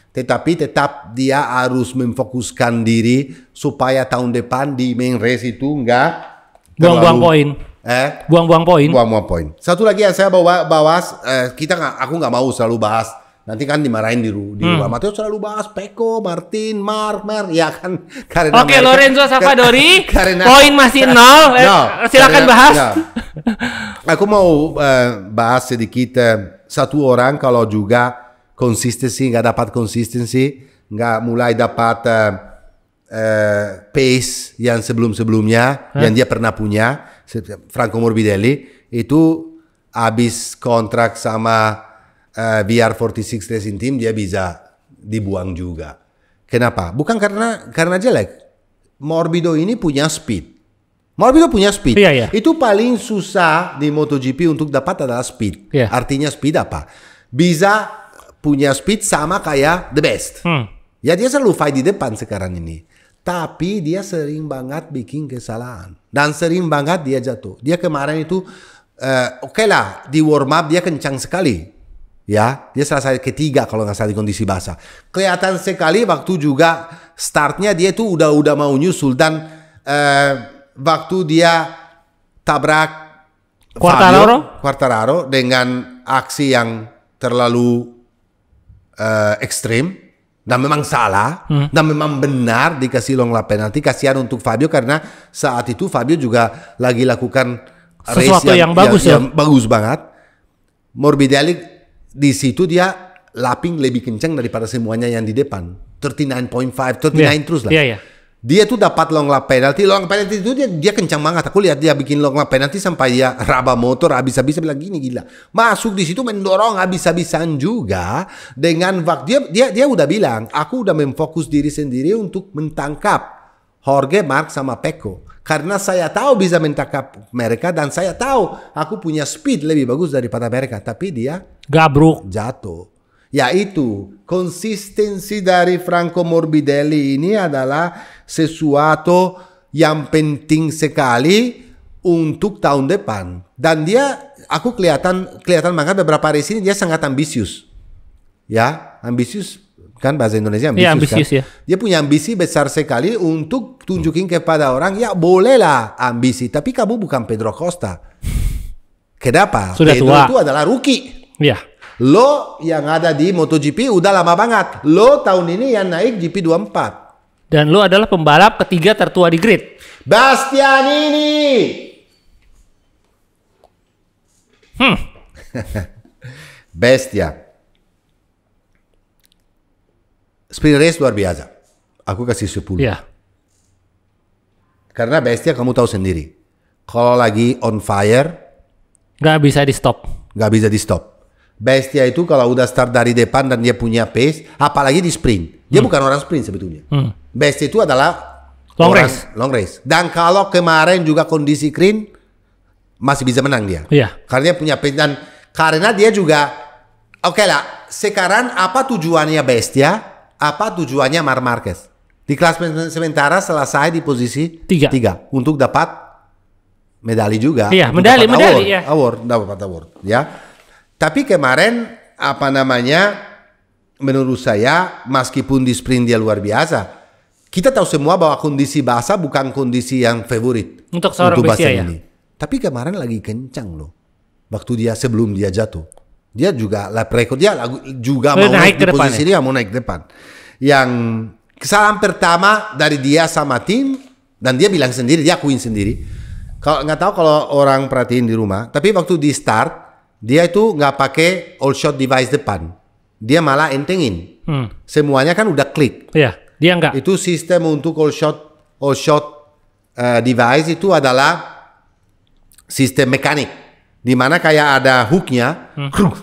tetapi tetap dia harus memfokuskan diri supaya tahun depan di main race itu enggak buang-buang poin. Buang-buang poin. Satu lagi yang saya bahas, aku nggak mau selalu bahas Nanti kan dimarahin di rumah. Matteo selalu bahas Pecco, Martin, Mark, ya kan. Karena Oke, Lorenzo Savadori, karena poin masih 0. Silakan bahas. Aku mau bahas sedikit satu orang kalau juga konsistensi, nggak dapat konsistensi, nggak mulai dapat pace yang sebelumnya yang dia pernah punya. Franco Morbidelli itu habis kontrak sama VR46 Racing Team, dia bisa dibuang juga. Kenapa? Bukan karena jelek. Morbido ini punya speed. Iya. Itu paling susah di MotoGP untuk dapat adalah speed. Iya. Artinya speed apa? Bisa punya speed sama kayak the best. Ya dia selalu fight di depan sekarang ini. Tapi dia sering banget bikin kesalahan. Dan sering banget dia jatuh. Dia kemarin itu oke lah, di warm up dia kencang sekali. Ya, dia selesai ketiga kalau nggak salah di kondisi basah. Kelihatan sekali waktu juga startnya dia tuh udah mau nyusul, dan waktu dia tabrak Quartararo dengan aksi yang terlalu ekstrim dan memang salah dan memang benar dikasih long lap penalti. Kasihan untuk Fabio karena saat itu Fabio juga lagi lakukan sesuatu race yang bagus yang bagus banget. Morbidelli di situ dia lapping lebih kencang daripada semuanya yang di depan. 39.5, 39 terus lah. Yeah. Dia tuh dapat long lap penalty. Long penalty itu dia kencang banget. Aku lihat dia bikin long lap penalty sampai dia raba motor habis-habisan, bilang gini, gila. Masuk di situ mendorong habis-habisan juga dengan waktu dia udah bilang, aku udah memfokus diri sendiri untuk mentangkap Jorge, Mark sama Pecco. Karena saya tahu bisa mentangkap mereka dan saya tahu aku punya speed lebih bagus daripada mereka. Tapi dia gabruk, jatuh. Yaitu konsistensi dari Franco Morbidelli ini adalah sesuatu yang penting sekali untuk tahun depan. Dan dia, aku kelihatan banget beberapa race ini dia sangat ambisius. Ya, ambisius. Kan bahasa Indonesia ambisius, kan? Ya. Dia punya ambisi besar sekali untuk tunjukin kepada orang, ya bolehlah ambisi, tapi kamu bukan Pedro Acosta. Kenapa? Sudah Pedro tua. itu adalah rookie. Iya. Lo yang ada di MotoGP udah lama banget. Lo tahun ini yang naik GP24. Dan lo adalah pembalap ketiga tertua di grid. Bastianini. Bestia. Sprint race luar biasa. Aku kasih 10. Iya. Karena Bestia kamu tahu sendiri. Kalau lagi on fire, nggak bisa di stop. Nggak bisa di stop. Bestia itu kalau udah start dari depan dan dia punya pace, apalagi di sprint. Dia bukan orang sprint sebetulnya. Bestia itu adalah long race. Dan kalau kemarin juga kondisi green, masih bisa menang dia. Iya. Karena dia punya pace dan karena dia juga, oke lah, sekarang apa tujuannya Bestia? Apa tujuannya Marc Marquez? Di kelas sementara selesai di posisi 3 untuk dapat medali juga. Iya, medali ya. Dapat award, ya. Tapi kemarin menurut saya meskipun di sprint dia luar biasa, kita tahu semua bahwa kondisi basah bukan kondisi yang favorit untuk seorang Bestia ini. Tapi kemarin lagi kencang loh. Waktu dia sebelum dia jatuh. Dia juga lap record, dia juga mau naik di posisi dia, mau naik depan. Yang kesalahan pertama dari dia sama tim, dan dia bilang sendiri, dia akuin sendiri. Kalau nggak tahu kalau orang perhatiin di rumah, tapi waktu di start dia itu nggak pakai all shot device depan, dia malah entengin. Semuanya kan udah klik. Iya, dia nggak. Itu sistem untuk all shot device itu adalah sistem mekanik. Di mana kayak ada hooknya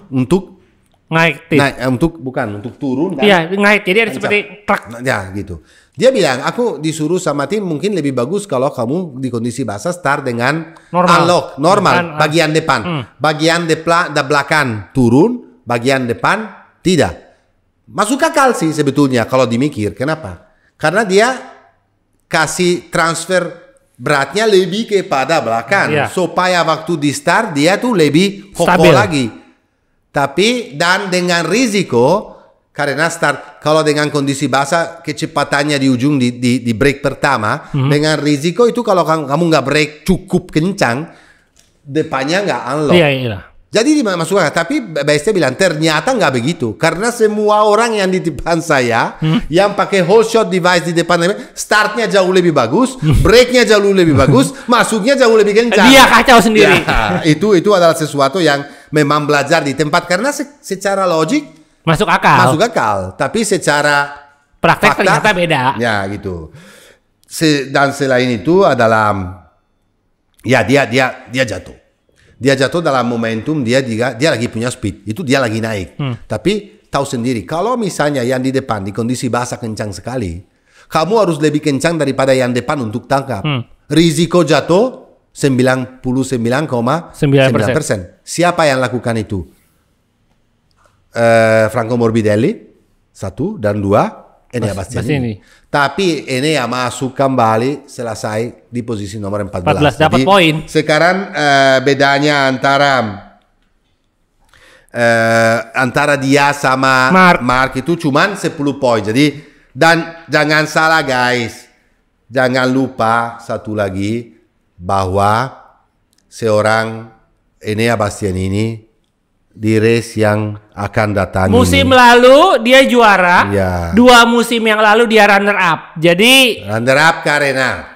untuk naik, untuk turun. Iya, naik. Jadi ada seperti truk. Ya gitu. Dia bilang, aku disuruh sama tim mungkin lebih bagus kalau kamu di kondisi basah start dengan unlock normal bagian depan, bagian belakang turun, bagian depan tidak. Masuk akal sih sebetulnya kalau dimikir. Kenapa? Karena dia kasih transfer beratnya lebih kepada belakang supaya waktu di start dia tuh lebih kokoh lagi. Tapi dan dengan risiko karena start kalau dengan kondisi basah kecepatannya di ujung di break pertama dengan risiko itu kalau kamu nggak break cukup kencang depannya nggak unlock. Iya. Jadi masuk akal. Tapi Bestia bilang ternyata nggak begitu. Karena semua orang yang di depan saya, yang pakai whole shot device di depan, startnya jauh lebih bagus, breaknya jauh lebih bagus, masuknya jauh lebih kencang. Dia kacau sendiri. Ya, itu adalah sesuatu yang memang belajar di tempat. Karena secara logik masuk akal. Tapi secara praktek ternyata beda. Ya gitu. Dan selain itu adalah, ya dia jatuh. Dia jatuh dalam momentum dia lagi punya speed, itu dia lagi naik. Tapi tahu sendiri, kalau misalnya yang di depan di kondisi basah kencang sekali, kamu harus lebih kencang daripada yang depan untuk tangkap. Risiko jatuh 99,9%. Siapa yang lakukan itu? Franco Morbidelli, 1 dan 2. Enea Bastianini. Tapi Enea masuk kembali selesai di posisi nomor 14. Dapat poin. Sekarang bedanya antara dia sama Mark itu cuman 10 poin. Jadi dan jangan salah guys. Jangan lupa satu lagi bahwa seorang Enea Bastianini di race yang akan datang musim lalu dia juara, 2 musim yang lalu dia runner up. Jadi runner up karena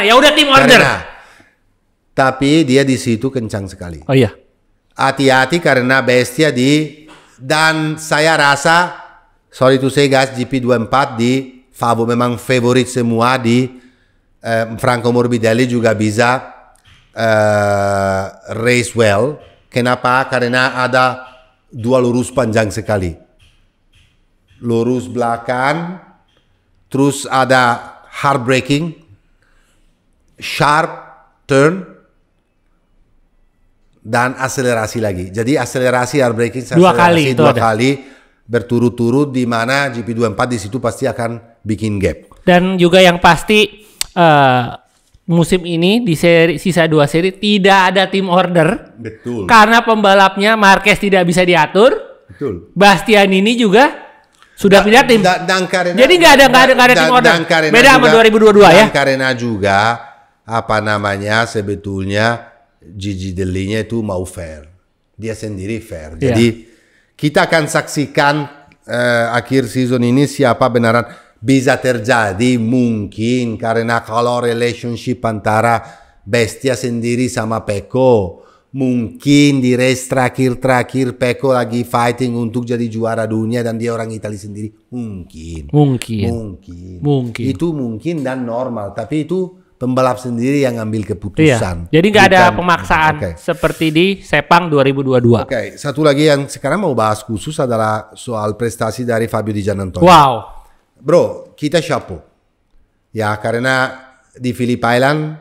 ya udah tim order. Tapi dia di situ kencang sekali. Oh iya. Hati-hati karena Bestia dan saya rasa sorry to say guys, GP24 memang favorit semua di Franco Morbidelli juga bisa race well. Kenapa? Karena ada 2 lurus panjang sekali. Lurus belakang, terus ada hard braking, sharp turn, dan akselerasi lagi. Jadi akselerasi hard braking dua kali berturut-turut, di mana GP24 di situ pasti akan bikin gap. Dan juga yang pasti musim ini di sisa 2 seri tidak ada tim order. Betul. Karena pembalapnya Marquez tidak bisa diatur. Betul. Bastianini juga sudah pindah tim. Jadi nggak ada tim order. Beda sama 2022 ya. Karena juga sebetulnya Gigi Dell'Igna itu mau fair. Dia sendiri fair. Jadi kita akan saksikan akhir season ini siapa benaran. Bisa terjadi mungkin karena kalau relationship antara Bestia sendiri sama Pecco, mungkin di race terakhir Pecco lagi fighting untuk jadi juara dunia dan dia orang Italia sendiri, mungkin itu mungkin dan normal, tapi itu pembalap sendiri yang ambil keputusan. Jadi nggak ada pemaksaan seperti di Sepang 2022. Oke, satu lagi yang sekarang mau bahas khusus adalah soal prestasi dari Fabio Di Giannantonio. Wow. Bro, kita chapeau. Ya, karena di Phillip Island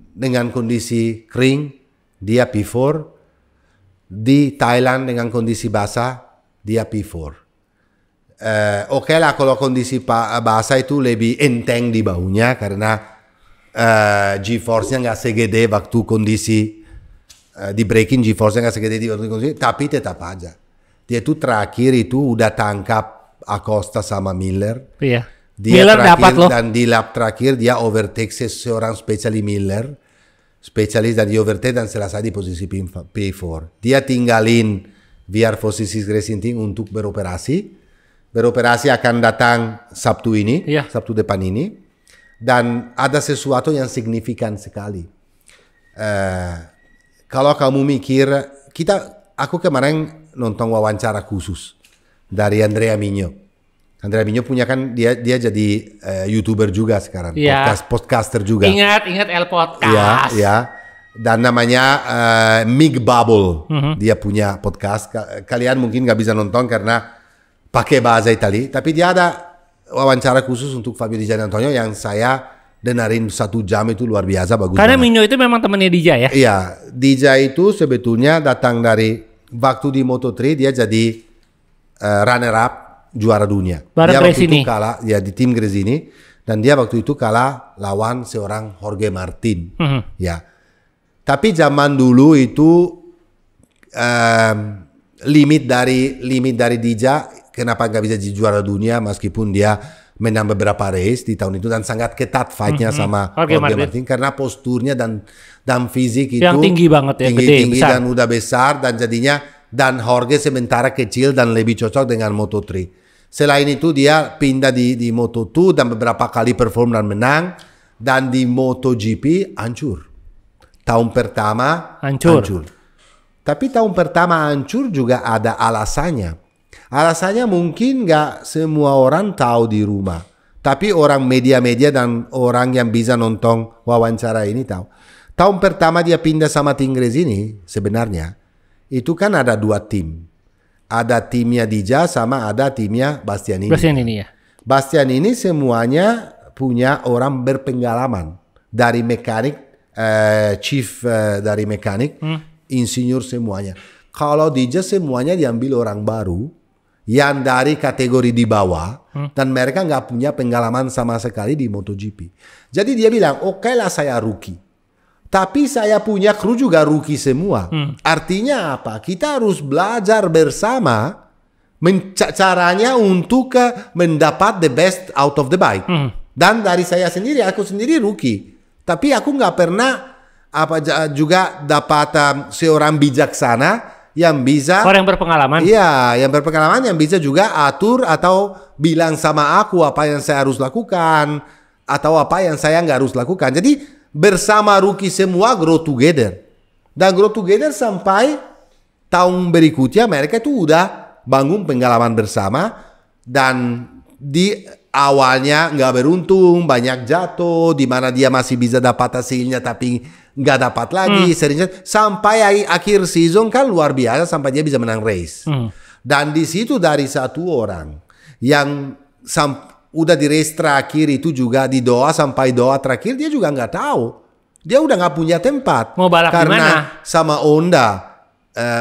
dengan kondisi kering, dia P4. Di Thailand dengan kondisi basah, dia P4. Oke lah kalau kondisi basah itu lebih enteng di bahunya karena G-force-nya nggak segede waktu kondisi di braking, G-force-nya nggak segede di waktu kondisi, tapi tetap aja. Dia itu terakhir itu udah tangkap Acosta sama Miller. Iya. Miller dapat loh. Dan di lap terakhir dia overtake seorang spesialis Miller. Spesialis dan di overtake dan selesai di posisi P4. Dia tinggalin VR46 Racing Team untuk beroperasi. Beroperasi akan datang Sabtu ini, Sabtu depan ini. Dan ada sesuatu yang signifikan sekali. Kalau kamu mikir, aku kemarin nonton wawancara khusus dari Andrea Migno. Andrea Migno punya kan dia jadi YouTuber juga sekarang, podcaster juga. Ingat El Podcast. Ya. Dan namanya Mig Bubble. Dia punya podcast. Kalian mungkin nggak bisa nonton karena pakai bahasa Italia, tapi dia ada wawancara khusus untuk Fabio Di Giannantonio yang saya dengerin 1 jam, itu luar biasa bagus. Karena Migno itu memang temannya Dija ya? Iya, Dija itu sebetulnya datang dari waktu di Moto3 dia jadi runner up juara dunia. Bareng dia waktu Gresini. itu kalah di tim Gresini dan dia waktu itu kalah lawan seorang Jorge Martin. Ya. Tapi zaman dulu itu limit dari Dija, kenapa nggak bisa jadi juara dunia meskipun dia menang beberapa race di tahun itu dan sangat ketat fight-nya sama Jorge Martin karena posturnya dan fisik itu yang tinggi banget ya, tinggi dan udah besar dan jadinya dan Jorge sementara kecil dan lebih cocok dengan Moto3. Selain itu dia pindah di Moto2 dan beberapa kali perform dan menang, dan di MotoGP hancur. Tahun pertama hancur. Tapi tahun pertama hancur juga ada alasannya. Alasannya mungkin nggak semua orang tahu di rumah. Tapi orang media-media dan orang yang bisa nonton wawancara ini tahu. Tahun pertama dia pindah sama tim Gresini sebenarnya. Itu kan ada 2 tim. Ada timnya Dija sama ada timnya Bastianini. Bastianini semuanya punya orang berpengalaman. Dari mekanik, chief dari mekanik, insinyur semuanya. Kalau Dija semuanya diambil orang baru yang dari kategori di bawah dan mereka nggak punya pengalaman sama sekali di MotoGP. Jadi dia bilang, oke lah saya rookie. Tapi saya punya kru juga rookie semua. Artinya apa? Kita harus belajar bersama caranya untuk mendapat the best out of the bike. Dan dari saya sendiri, aku sendiri rookie. Tapi aku nggak pernah juga dapat seorang bijaksana yang bisa... Orang yang berpengalaman. Iya, yang berpengalaman yang bisa juga atur atau bilang sama aku apa yang saya harus lakukan. Atau apa yang saya nggak harus lakukan. Jadi... bersama rookie semua grow together. Dan grow together sampai tahun berikutnya mereka itu udah bangun pengalaman bersama. Dan di awalnya nggak beruntung, banyak jatuh, di mana dia masih bisa dapat hasilnya tapi nggak dapat lagi. Seringnya sampai akhir season kan luar biasa sampai dia bisa menang race. Dan di situ dari satu orang yang udah di race terakhir itu juga di Doha sampai Doha terakhir dia juga nggak tahu. Dia udah nggak punya tempat. Mau balap karena dimana? Sama Honda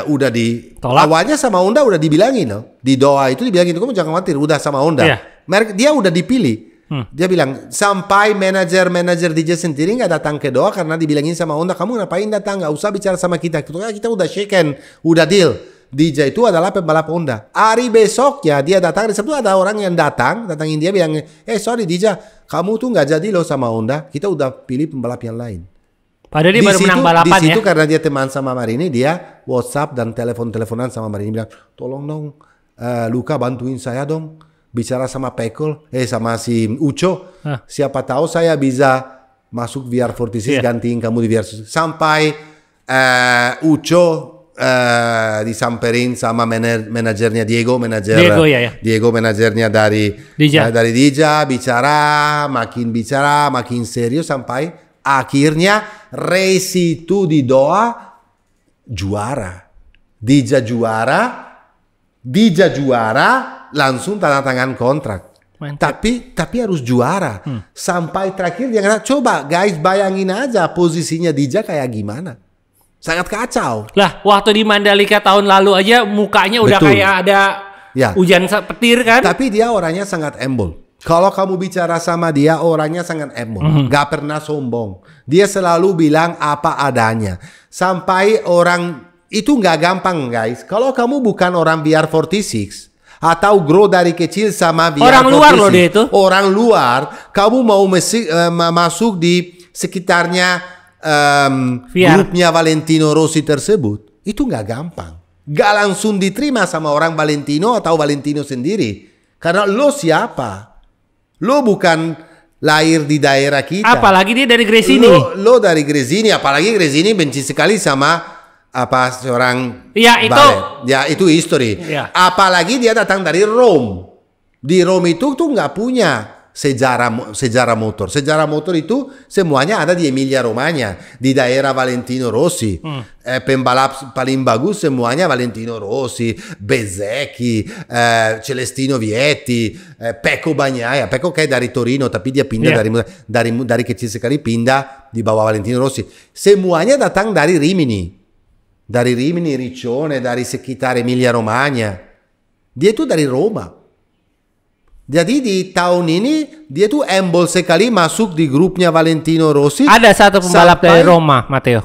udah ditolak. Awalnya sama Honda udah dibilangin loh. Di Doha itu dibilangin, kamu jangan khawatir, udah sama Honda. Dia udah dipilih. Dia bilang sampai manajer DJ sendiri nggak datang ke Doha karena dibilangin sama Honda, kamu ngapain datang? Nggak usah bicara sama kita. Kita udah shake hand, udah deal. DJ itu adalah pembalap Honda. Hari besoknya dia datang, di situ ada orang yang datangin dia bilang, sorry DJ, kamu tuh nggak jadi loh sama Honda, kita udah pilih pembalap yang lain. Padahal dia baru menang balapan di situ karena dia teman sama Marini, dia WhatsApp dan teleponan sama Marini bilang, tolong dong, Luca bantuin saya dong, bicara sama Pecco, sama si Uco, siapa tahu saya bisa masuk VR46 gantiin kamu di VR46. Sampai Uco disamperin sama manajernya Diego manajernya dari Dija, bicara makin serius sampai akhirnya race itu di Doha juara. Dija juara langsung tanda tangan kontrak. Tapi harus juara. Sampai terakhir dia kata, coba guys bayangin aja posisinya Dija kayak gimana. Sangat kacau. Lah, waktu di Mandalika tahun lalu aja mukanya udah kayak ada hujan petir kan? Tapi dia orangnya sangat humble. Kalau kamu bicara sama dia, orangnya sangat humble. Gak pernah sombong. Dia selalu bilang apa adanya. Sampai orang, itu gak gampang guys. Kalau kamu bukan orang VR46, atau grow dari kecil sama VR46. Orang luar loh dia itu. Orang luar, kamu mau masuk di sekitarnya grupnya Valentino Rossi tersebut, itu nggak gampang. Gak langsung diterima sama orang Valentino atau Valentino sendiri. Karena lo siapa? Lo bukan lahir di daerah kita. Apalagi dia dari Gresini. Lo dari Gresini, apalagi Gresini benci sekali sama seorang itu history. Apalagi dia datang dari Rome. Di Rome itu tuh nggak punya sejarah motor. Sejarah motor itu semuanya ada di Emilia Romagna, di daerah Valentino Rossi. Pembalap paling bagus semuanya Valentino Rossi, Bezzecchi, Celestino Vietti, Pecco Bagnaia. Pecco che è dari Torino, tapi dia pindah dari kecil sekali pindah di bawah Valentino Rossi. Semuanya datang dari Rimini. Dari Rimini, Riccione, dari sekitar Emilia Romagna. Dia itu dari Roma. Jadi di tahun ini dia tuh humble sekali masuk di grupnya Valentino Rossi. Ada satu pembalap dari Roma, Matteo.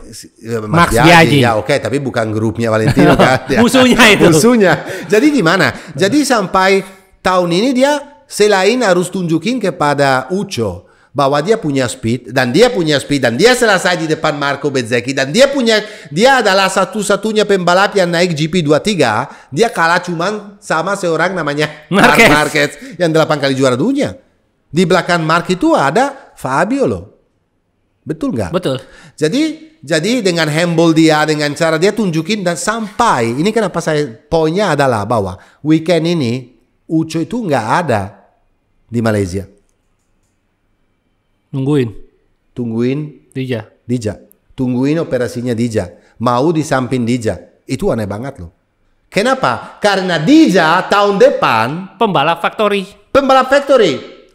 Max Biaggi. Ya oke, tapi bukan grupnya Valentino kan. Musuhnya itu. Musuhnya. Jadi gimana? Jadi sampai tahun ini dia selain harus tunjukin kepada Ucho bahwa dia punya speed dan dia selesai di depan Marco Bezzecchi dan dia adalah satu-satunya pembalap yang naik GP23, dia kalah cuman sama seorang namanya Marc Marquez yang 8 kali juara dunia. Di belakang Marc itu ada Fabio loh. Betul nggak? Betul. Jadi dengan humble dia, dengan cara dia tunjukin dan sampai ini kenapa poinnya adalah bahwa weekend ini Ucho itu nggak ada di Malaysia. Tungguin Dija. Tungguin operasinya Dija. Mau di samping Dija. Itu aneh banget loh. Kenapa? Karena Dija tahun depan pembalap factory.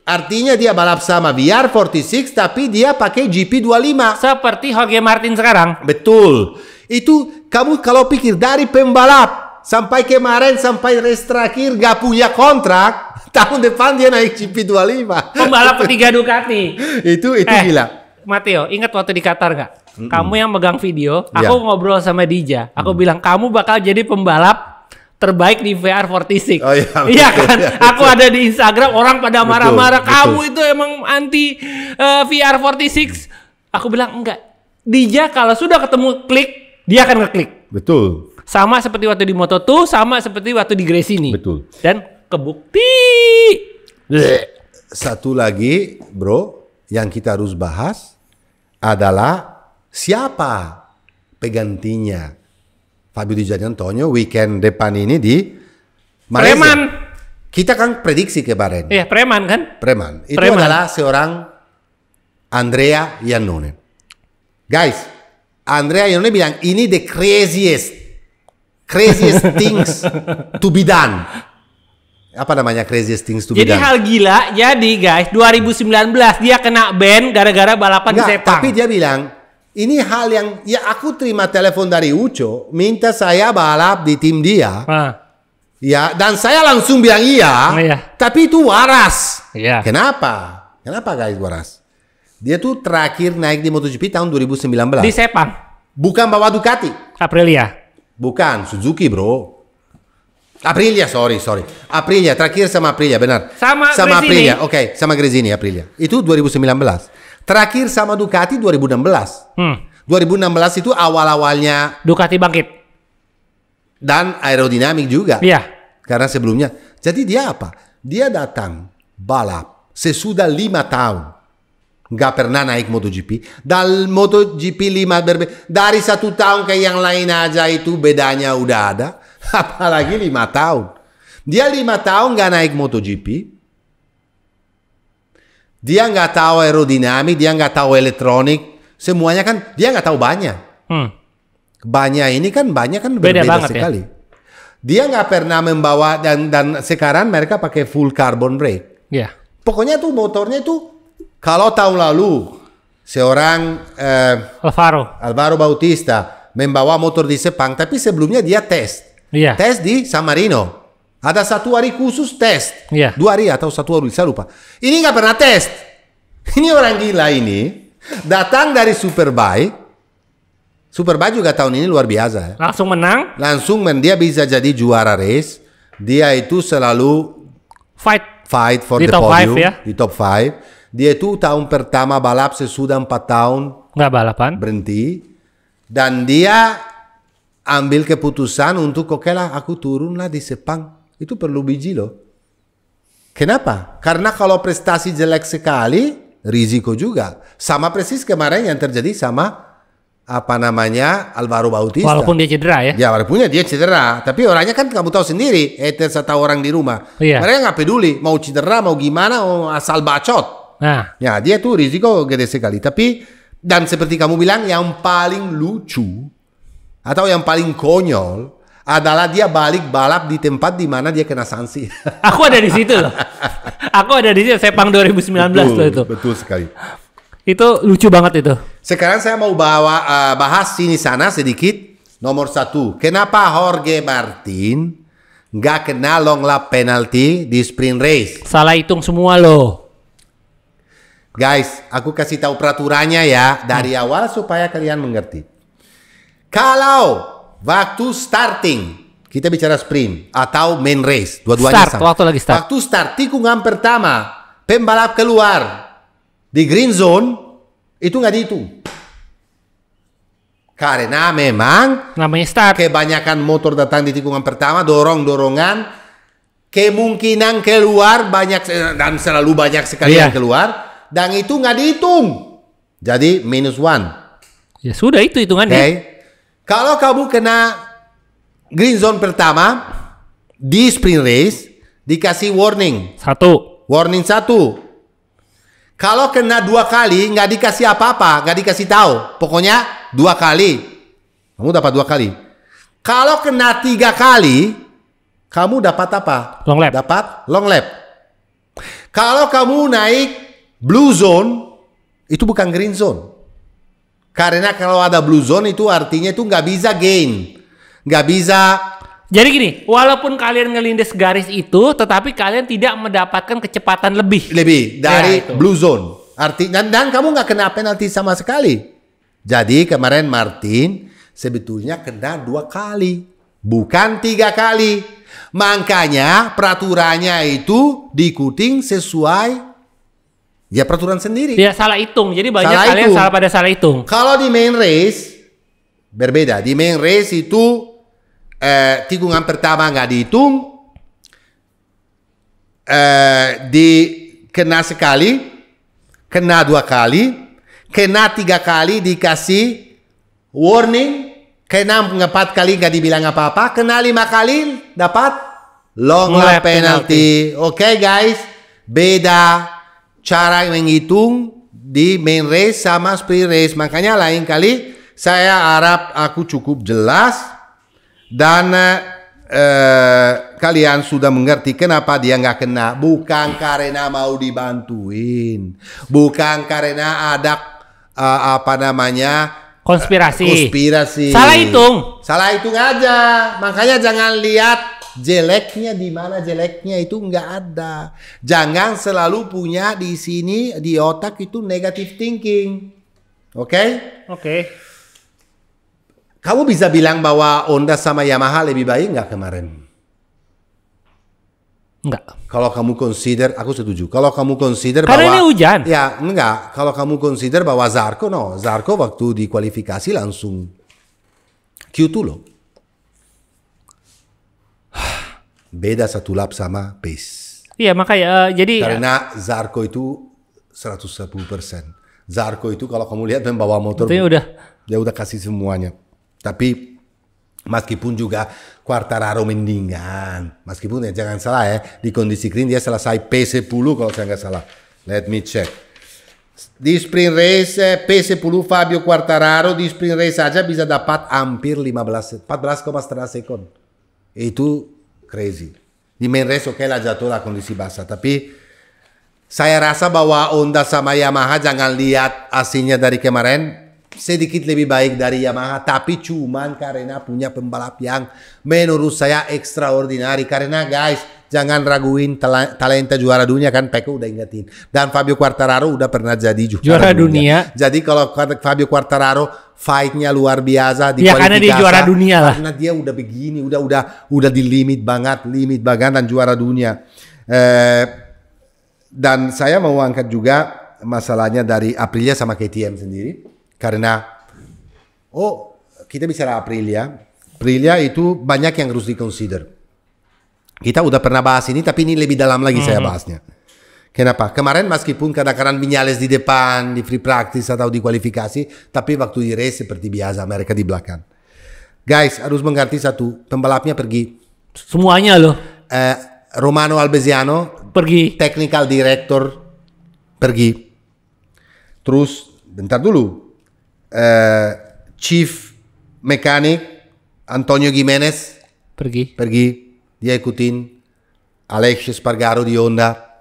Artinya dia balap sama VR46 tapi dia pakai GP25. Seperti Jorge Martin sekarang. Betul. Itu kamu kalau pikir dari pembalap sampai kemarin sampai race terakhir gak punya kontrak. Tahun depan dia naik GP25. Pembalap ketiga Ducati. itu gila. Matteo, ingat waktu di Qatar nggak? Kamu yang megang video, aku ngobrol sama Dija. Aku bilang kamu bakal jadi pembalap terbaik di VR46. Oh, iya kan? Aku ada di Instagram, orang pada marah-marah. Kamu itu emang anti VR46. Aku bilang enggak. Dija kalau sudah ketemu klik, dia akan ngeklik. Betul. Sama seperti waktu di Moto2, sama seperti waktu di Gresini. Betul. Dan kebukti. Satu lagi, bro, yang kita harus bahas adalah siapa penggantinya Fabio Di Giannantonio weekend depan ini di Malaysia. Preman. Kita kan prediksi kemarin. Iya, Preman kan? Preman. Itu adalah seorang Andrea Iannone. Guys, Andrea Iannone bilang ini the craziest things to be done. Apa namanya craziest things to be done? Jadi hal gila. Jadi guys, 2019 dia kena ban gara-gara balapan di Sepang. Tapi dia bilang ini hal yang ya aku terima telepon dari Ucho minta saya balap di tim dia. Ya, dan saya langsung bilang iya. Tapi itu waras. Iya. Kenapa guys waras? Dia tuh terakhir naik di MotoGP tahun 2019. Di Sepang. Bukan bawa Ducati. Aprilia. Bukan, Suzuki bro. Aprilia, sorry. Aprilia, terakhir sama Aprilia, benar. Sama Aprilia, oke, sama Gresini Aprilia. Itu 2019. Terakhir sama Ducati 2016. 2016 itu awal-awalnya Ducati bangkit. Dan aerodinamik juga. Iya. Karena sebelumnya. Jadi dia apa? Dia datang balap sesudah 5 tahun. Nggak pernah naik MotoGP. Dal MotoGP 5 dari 1 tahun ke yang lain aja itu bedanya udah ada. Apalagi 5 tahun. Dia 5 tahun nggak naik MotoGP. Dia nggak tahu aerodinamik, dia nggak tahu elektronik. Semuanya kan dia nggak tahu banyak. Banyak ini kan berbeda sekali. Ya? Dia nggak pernah membawa dan sekarang mereka pakai full carbon brake. Yeah. Pokoknya tuh motornya itu kalau tahun lalu seorang Alvaro Bautista membawa motor di Sepang, tapi sebelumnya dia tes. Yeah. Tes di San Marino. Ada 1 hari khusus tes. Yeah. 2 hari atau 1 hari, saya lupa. Ini nggak pernah tes. Ini orang gila ini. Datang dari Superbike. Superbike juga tahun ini luar biasa. Ya. Langsung menang. Dia bisa jadi juara race. Dia itu selalu fight for di the top podium. 5 ya. Di top 5. Dia itu tahun pertama balap sesudah 4 tahun. Nggak balapan. Berhenti. Dan dia ambil keputusan untuk oke lah aku turun lah di Sepang. Itu perlu biji loh. Kenapa? Karena kalau prestasi jelek sekali, risiko juga. Sama persis kemarin yang terjadi sama Alvaro Bautista. Walaupun dia cedera ya. Ya walaupun dia cedera. Tapi orangnya kan kamu tahu sendiri. Haters atau orang di rumah. Iya. Mereka nggak peduli. Mau cedera, mau gimana, mau asal bacot. Nah. Ya dia tuh risiko gede sekali. Tapi, dan seperti kamu bilang, yang paling lucu atau yang paling konyol adalah dia balik balap di tempat di mana dia kena sanksi. Aku ada di situ loh. Aku ada di situ Sepang 2019 loh itu. Betul sekali. Itu lucu banget itu. Sekarang saya mau bahas sini sana sedikit. Nomor 1, kenapa Jorge Martin nggak kena long lap penalty di sprint race? Salah hitung semua loh. Guys, aku kasih tahu peraturannya ya dari awal supaya kalian mengerti. Kalau waktu starting Kita bicara sprint atau main race, dua-duanya Start, sama. waktu lagi start. Waktu start, tikungan pertama, pembalap keluar di green zone, itu nggak dihitung. Karena memang Namanya start. kebanyakan motor datang di tikungan pertama, dorong-dorongan, kemungkinan keluar banyak, dan selalu banyak sekali yang keluar, dan itu nggak dihitung. Jadi -1. Ya sudah, itu hitungannya. Okay. Kalau kamu kena green zone pertama di sprint race, dikasih warning. 1. Warning 1. Kalau kena 2 kali, nggak dikasih apa-apa, nggak dikasih tahu. Pokoknya 2 kali. Kamu dapat 2 kali. Kalau kena 3 kali, kamu dapat apa? Long lap. Dapat long lap. Kalau kamu naik blue zone, itu bukan green zone. Karena kalau ada blue zone itu artinya itu nggak bisa gain. Nggak bisa. Jadi gini, walaupun kalian ngelindes garis itu, tetapi kalian tidak mendapatkan kecepatan lebih. Dari itu. blue zone. Dan kamu nggak kena penalti sama sekali. Jadi kemarin Martin sebetulnya kena 2 kali. Bukan 3 kali. Makanya peraturannya itu diikuti sesuai ya peraturan sendiri. Dia salah hitung. Jadi banyak Salah kalian hitung. salah hitung. Kalau di main race berbeda. Di main race itu tikungan pertama nggak dihitung, kena sekali, kena 2 kali, kena 3 kali dikasih warning, kena 4 kali nggak dibilang apa-apa, kena 5 kali dapat long lap penalty. Oke, guys, beda cara menghitung di main race sama sprint race. Makanya lain kali saya harap aku cukup jelas dan kalian sudah mengerti kenapa dia nggak kena. Bukan karena mau dibantuin, bukan karena ada Konspirasi. Salah hitung aja. Makanya jangan lihat jeleknya di mana, jeleknya itu nggak ada. Jangan selalu punya di sini di otak itu negative thinking. Oke? Kamu bisa bilang bahwa Honda sama Yamaha lebih baik nggak kemarin? Enggak. Kalau kamu consider, aku setuju. Kalau kamu consider Karena bahwa ini hujan. Ya, enggak. Kalau kamu consider bahwa Zarco waktu di kualifikasi langsung Q2 loh. Beda 1 lap sama pace. Iya, makanya jadi Karena Zarco itu 110%. Zarco itu kalau kamu lihat membawa motor, dia udah kasih semuanya. Tapi meskipun juga Quartararo mendingan, meskipun ya jangan salah ya, di kondisi green dia selesai P10 kalau saya nggak salah. Let me check. Di sprint race P10 Fabio Quartararo di sprint race saja bisa dapat hampir 14,5 sekon. Itu crazy. Di main race oke lah jatuh lah kondisi basah, tapi saya rasa bahwa Honda sama Yamaha jangan lihat aslinya dari kemarin sedikit lebih baik dari Yamaha, tapi cuman karena punya pembalap yang menurut saya extraordinary. Karena guys, jangan raguin talenta juara dunia kan, Pecco udah ingetin. Dan Fabio Quartararo udah pernah jadi juara dunia. Jadi kalau Fabio Quartararo fight-nya luar biasa di kualifikasi. Karena dia juara dunia lah. Karena dia udah begini, udah di limit banget dan juara dunia. Dan saya mau angkat juga masalahnya dari Aprilia sama KTM sendiri. Karena, kita bicara Aprilia itu banyak yang harus di-consider. Kita udah pernah bahas ini, tapi ini lebih dalam lagi saya bahasnya. Kenapa? Kemarin meskipun kadang-kadang Viñales di depan, di free practice atau di kualifikasi, tapi waktu di race seperti biasa, mereka di belakang. Guys, harus mengerti satu, pembalapnya pergi. Semuanya loh. Romano Albesiano, pergi. Technical Director, pergi. Terus, bentar dulu. Chief Mechanic Antonio Gimenez pergi, dia ikutin Alex Espargaro di Honda.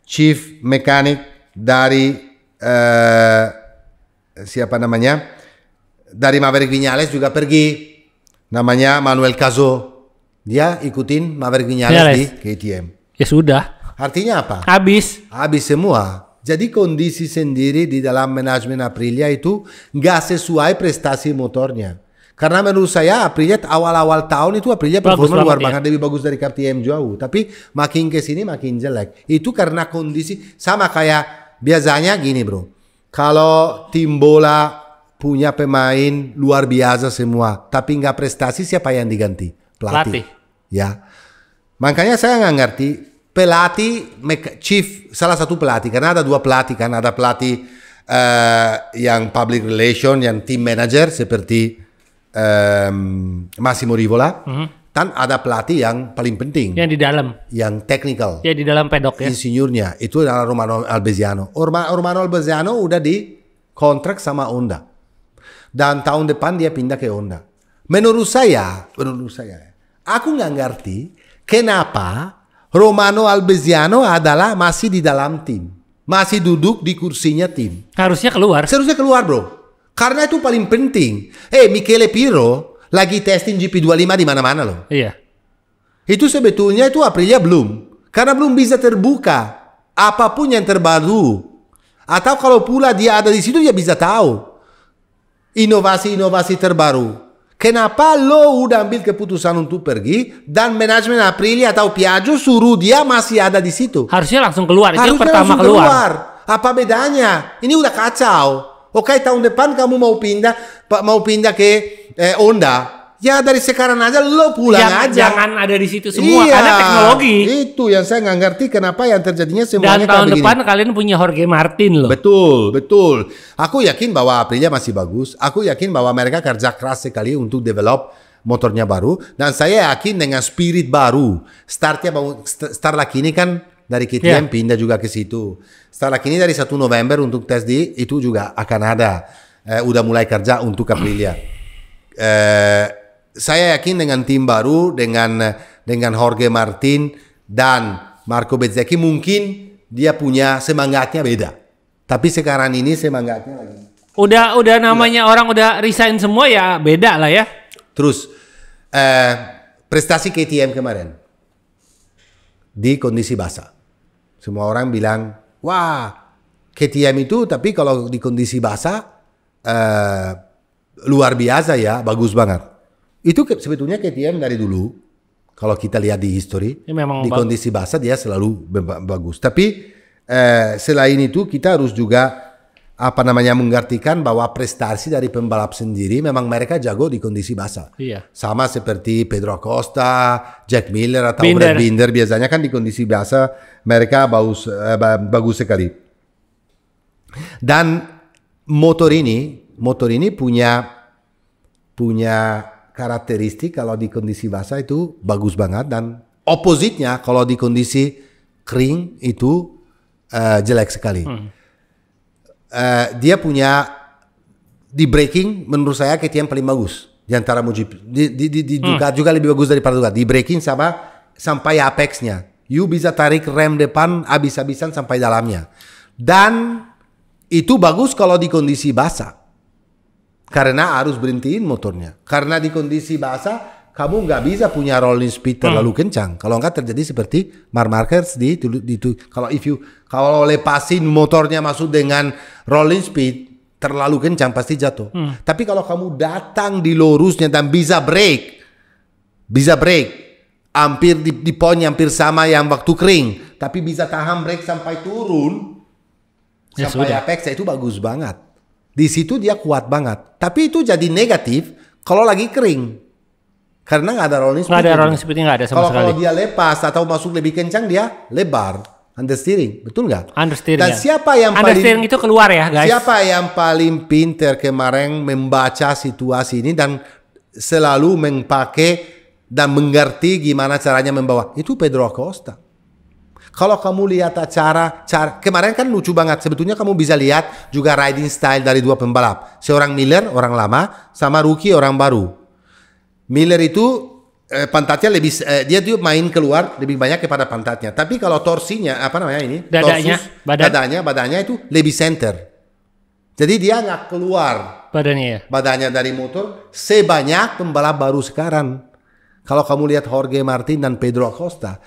Chief Mechanic dari dari Maverick Viñales juga pergi, namanya Manuel Caso, dia ikutin Maverick Viñales di KTM. Ya sudah, artinya apa? habis semua. Jadi kondisi sendiri di dalam manajemen Aprilia itu nggak sesuai prestasi motornya. Karena menurut saya Aprilia awal-awal tahun itu Aprilia performa luar banget, lebih bagus dari KTM jauh. Tapi makin ke sini makin jelek. Itu karena kondisi sama kayak biasanya gini bro. Kalau tim bola punya pemain luar biasa semua, tapi nggak prestasi, siapa yang diganti? Pelatih. Ya. Makanya saya nggak ngerti pelatih, salah satu pelatih, karena ada dua pelatih kan, ada pelatih yang public relation, yang team manager seperti Massimo Rivola, dan ada pelatih yang paling penting, yang di dalam, yang technical, ya di dalam pedok ya, insinyurnya itu adalah Romano Albesiano. Romano Albesiano udah di kontrak sama Honda, dan tahun depan dia pindah ke Honda. Menurut saya, aku nggak ngerti kenapa Romano Albesiano adalah masih di dalam tim, masih duduk di kursinya tim. Harusnya keluar bro. Karena itu paling penting. Michele Pirro lagi testing GP25 di mana-mana loh. Iya. Itu sebetulnya itu Aprilia belum. Karena belum bisa terbuka apapun yang terbaru. Atau kalau pula dia ada di situ dia bisa tahu inovasi-inovasi terbaru. Kenapa lo udah ambil keputusan untuk pergi dan manajemen Aprilia atau Piaggio suruh dia masih ada di situ? Harusnya langsung keluar. Itu yang pertama keluar. Apa bedanya? Ini udah kacau. Oke, tahun depan kamu mau pindah ke Honda, ya dari sekarang aja lo pulang aja. Jangan ada di situ semua, karena teknologi. Itu yang saya nggak ngerti kenapa yang terjadinya semuanya. Dan tahun depan kalian punya Jorge Martin loh. Betul. Aku yakin bahwa Aprilia masih bagus. Aku yakin bahwa mereka kerja keras sekali untuk develop motornya baru. Dan saya yakin dengan spirit baru. Start ini kan dari KTM pindah juga ke situ. Setelah ini dari 1 November untuk tes itu juga akan ada. Udah mulai kerja untuk Aprilia. Saya yakin dengan tim baru, dengan Jorge Martin dan Marco Bezzecchi mungkin dia punya semangatnya beda. Tapi sekarang ini semangatnya lagi. Udah namanya orang udah resign semua ya beda lah ya. Terus prestasi KTM kemarin di kondisi basah. Semua orang bilang, wah KTM itu tapi kalau di kondisi basah luar biasa ya, bagus banget. Itu sebetulnya KTM dari dulu, kalau kita lihat di history, ya, di kondisi basah dia selalu bagus. Tapi selain itu kita harus juga mengartikan bahwa prestasi dari pembalap sendiri memang mereka jago di kondisi basah. Iya. Sama seperti Pedro Acosta, Jack Miller atau Brad Binder biasanya kan di kondisi basah mereka bagus sekali. Dan motor ini punya karakteristik kalau di kondisi basah itu bagus banget, dan opposite-nya kalau di kondisi kering itu jelek sekali. Dia punya di braking menurut saya KTM paling bagus di antara MotoGP. Di Ducati juga lebih bagus daripada Ducati. Di braking sampai apex-nya. You bisa tarik rem depan habis-habisan sampai dalamnya. Dan itu bagus kalau di kondisi basah. Karena harus berhentiin motornya. Karena di kondisi basah kamu nggak bisa punya rolling speed terlalu kencang. Kalau nggak terjadi seperti Marc Marquez kalau lepasin motornya masuk dengan rolling speed terlalu kencang pasti jatuh. Tapi kalau kamu datang di lurusnya dan bisa break hampir di poin hampir sama yang waktu kering, tapi bisa tahan break sampai turun sampai apex, itu bagus banget. Di situ dia kuat banget. Tapi itu jadi negatif kalau lagi kering. Karena nggak ada rolling speed. Nggak ada rolling speednya, nggak ada sama sekali. Kalau dia lepas atau masuk lebih kencang dia lebar. Understeering, betul nggak? Understeering. Dan siapa yang understeering itu keluar ya guys? Siapa yang paling pinter kemarin membaca situasi ini dan selalu memakai dan mengerti gimana caranya membawa? Itu Pedro Acosta. Kalau kamu lihat cara kemarin kan lucu banget. Sebetulnya kamu bisa lihat juga riding style dari dua pembalap. Seorang Miller, orang lama, sama rookie, orang baru. Miller itu pantatnya lebih dia tuh main keluar lebih banyak kepada pantatnya. Tapi kalau torsinya badannya itu lebih center. Jadi dia nggak keluar badannya dari motor sebanyak pembalap baru sekarang. Kalau kamu lihat Jorge Martin dan Pedro Acosta,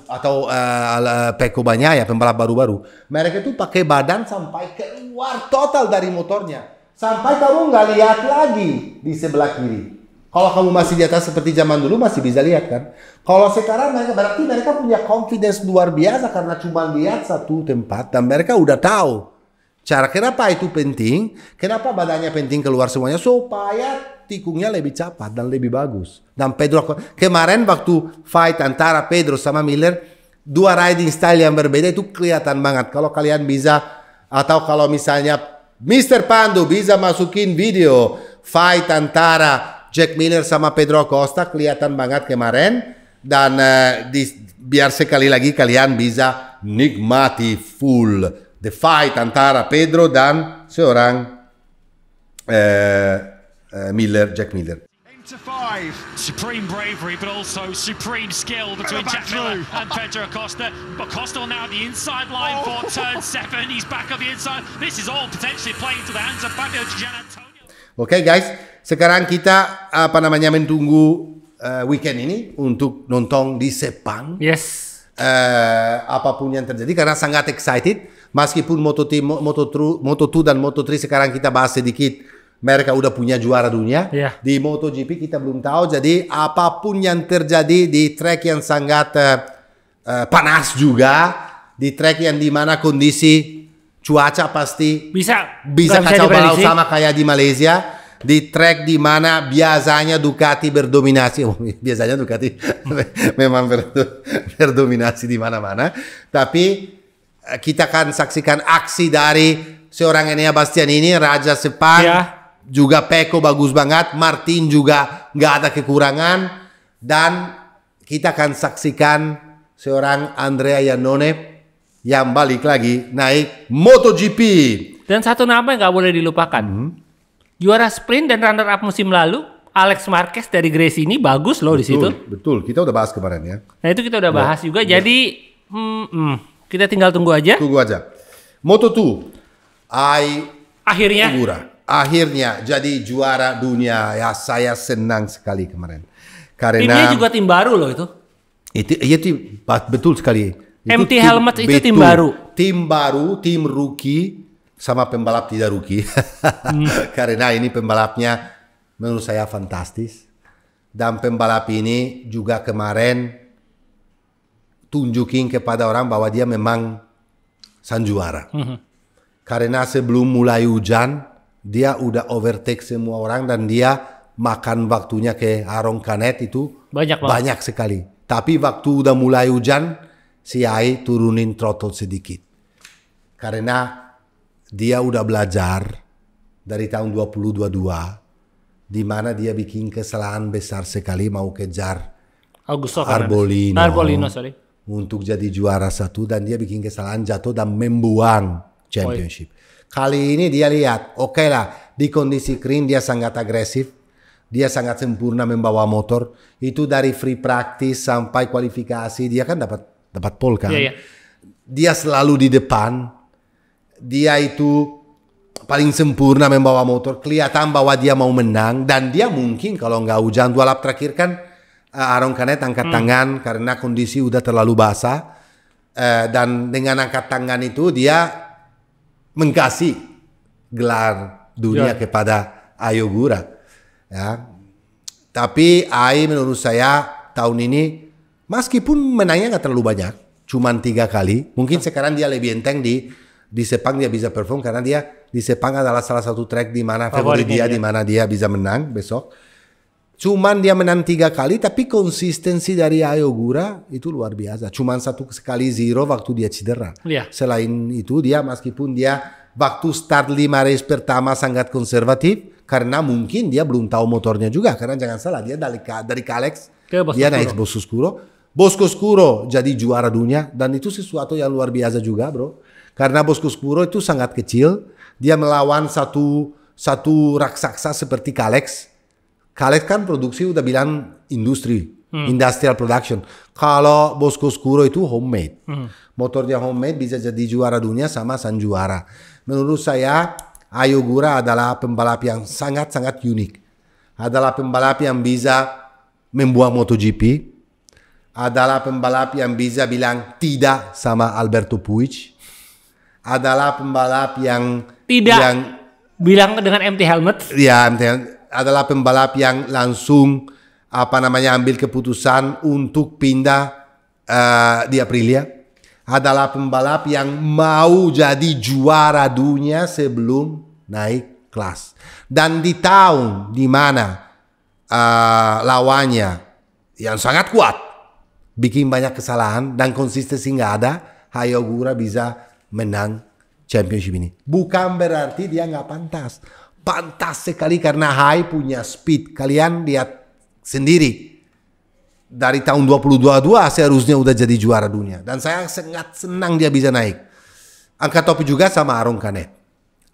atau Pecco Bagnaia pembalap baru-baru, mereka itu pakai badan sampai keluar total dari motornya. Sampai kamu nggak lihat lagi di sebelah kiri. Kalau kamu masih di atas seperti zaman dulu masih bisa lihat kan. Kalau sekarang berarti mereka punya confidence luar biasa karena cuma lihat satu tempat dan mereka udah tahu. Cara kenapa itu penting? Kenapa badannya penting keluar semuanya? Supaya tikungnya lebih cepat dan lebih bagus. Dan Pedro kemarin waktu fight antara Pedro sama Miller, dua riding style yang berbeda itu kelihatan banget. Kalau kalian bisa atau kalau misalnya Mr. Pando bisa masukin video fight antara Jack Miller sama Pedro Acosta, kelihatan banget kemarin. Dan biar sekali lagi kalian bisa nikmati full the fight antara Pedro dan seorang Miller, Jack Miller. Into 5. Supreme bravery, but also supreme skill between Jack Miller and Pedro Acosta. Acosta now at the inside line for turn 7. He's back on the inside. This is all potentially playing to the hands of Fabio Gian Antonio. Oke guys, sekarang kita menunggu weekend ini untuk nonton di Sepang. Yes. Apapun yang terjadi karena sangat excited. Meskipun Moto2 dan Moto3 sekarang kita bahas sedikit, mereka udah punya juara dunia. Yeah. Di MotoGP kita belum tahu. Jadi apapun yang terjadi di track yang sangat panas juga, di track yang dimana kondisi cuaca pasti bisa kacau balau sama kayak di Malaysia. Di track di mana biasanya Ducati berdominasi, biasanya Ducati memang berdominasi di mana-mana, tapi kita akan saksikan aksi dari seorang Enea Bastianini, Raja Sepang, juga Pecco bagus banget, Martin juga nggak ada kekurangan, dan kita akan saksikan seorang Andrea Iannone yang balik lagi naik MotoGP. Dan satu nama yang nggak boleh dilupakan. Juara sprint dan runner-up musim lalu, Alex Marquez dari Gresini bagus loh di situ. Betul, kita udah bahas kemarin ya. Nah itu kita udah bahas juga. Jadi kita tinggal tunggu aja. Tunggu aja. Moto2, akhirnya jadi juara dunia. Ya saya senang sekali kemarin. Karena timnya juga tim baru loh itu. Itu betul sekali. MT Helmet itu tim baru. Tim baru, tim rookie. Sama pembalap tidak rookie. Karena ini pembalapnya menurut saya fantastis. Dan pembalap ini juga kemarin tunjukin kepada orang bahwa dia memang sang juara. Karena sebelum mulai hujan, dia udah overtake semua orang dan dia makan waktunya ke Aaron Canet itu banyak sekali. Tapi waktu udah mulai hujan, si Ai turunin throttle sedikit. Karena dia udah belajar dari tahun 2022 di mana dia bikin kesalahan besar sekali mau kejar Arbolino untuk jadi juara satu dan dia bikin kesalahan jatuh dan membuang championship. Kali ini dia lihat, oke lah di kondisi kering dia sangat agresif, dia sangat sempurna membawa motor. Itu dari free practice sampai kualifikasi dia kan dapat pole kan. Dia selalu di depan. Dia itu paling sempurna membawa motor, kelihatan bahwa dia mau menang dan dia mungkin kalau nggak hujan 2 lap terakhir kan Aaron Canet angkat tangan karena kondisi udah terlalu basah dan dengan angkat tangan itu dia mengkasih gelar dunia kepada Ai Ogura ya. Tapi Ai menurut saya tahun ini meskipun menangnya nggak terlalu banyak, cuman 3 kali, mungkin sekarang dia lebih enteng di Sepang dia bisa perform karena dia di Sepang adalah salah satu track di mana favorit dia, di mana dia bisa menang besok. Cuman dia menang 3 kali tapi konsistensi dari Ai Ogura itu luar biasa. Cuman 1 kali zero waktu dia cedera. Selain itu dia meskipun dia waktu start 5 race pertama sangat konservatif karena mungkin dia belum tahu motornya juga. Karena jangan salah dia dari Kalex dia naik Bosco Scuro jadi juara dunia dan itu sesuatu yang luar biasa juga bro. Karena Bosco Scuro itu sangat kecil, dia melawan satu raksasa seperti Kalex. Kalex kan produksi udah bilang industrial production. Kalau Bosco Scuro itu homemade. Motornya homemade bisa jadi juara dunia sama sang juara. Menurut saya, Ai Ogura adalah pembalap yang sangat-sangat unik. Adalah pembalap yang bisa membuat MotoGP. Adalah pembalap yang bisa bilang tidak sama Alberto Puig. Adalah pembalap yang bilang dengan empty helmet. Ya, adalah pembalap yang langsung ambil keputusan untuk pindah di Aprilia. Adalah pembalap yang mau jadi juara dunia sebelum naik kelas. Dan di tahun di mana lawannya yang sangat kuat bikin banyak kesalahan dan konsistensi nggak ada, Hayo Ogura bisa menang championship ini. Bukan berarti dia nggak pantas. Pantas sekali karena Hai punya speed. Kalian lihat sendiri. Dari tahun 2022 seharusnya udah jadi juara dunia. Dan saya sangat senang dia bisa naik. Angkat topi juga sama Aaron Canet.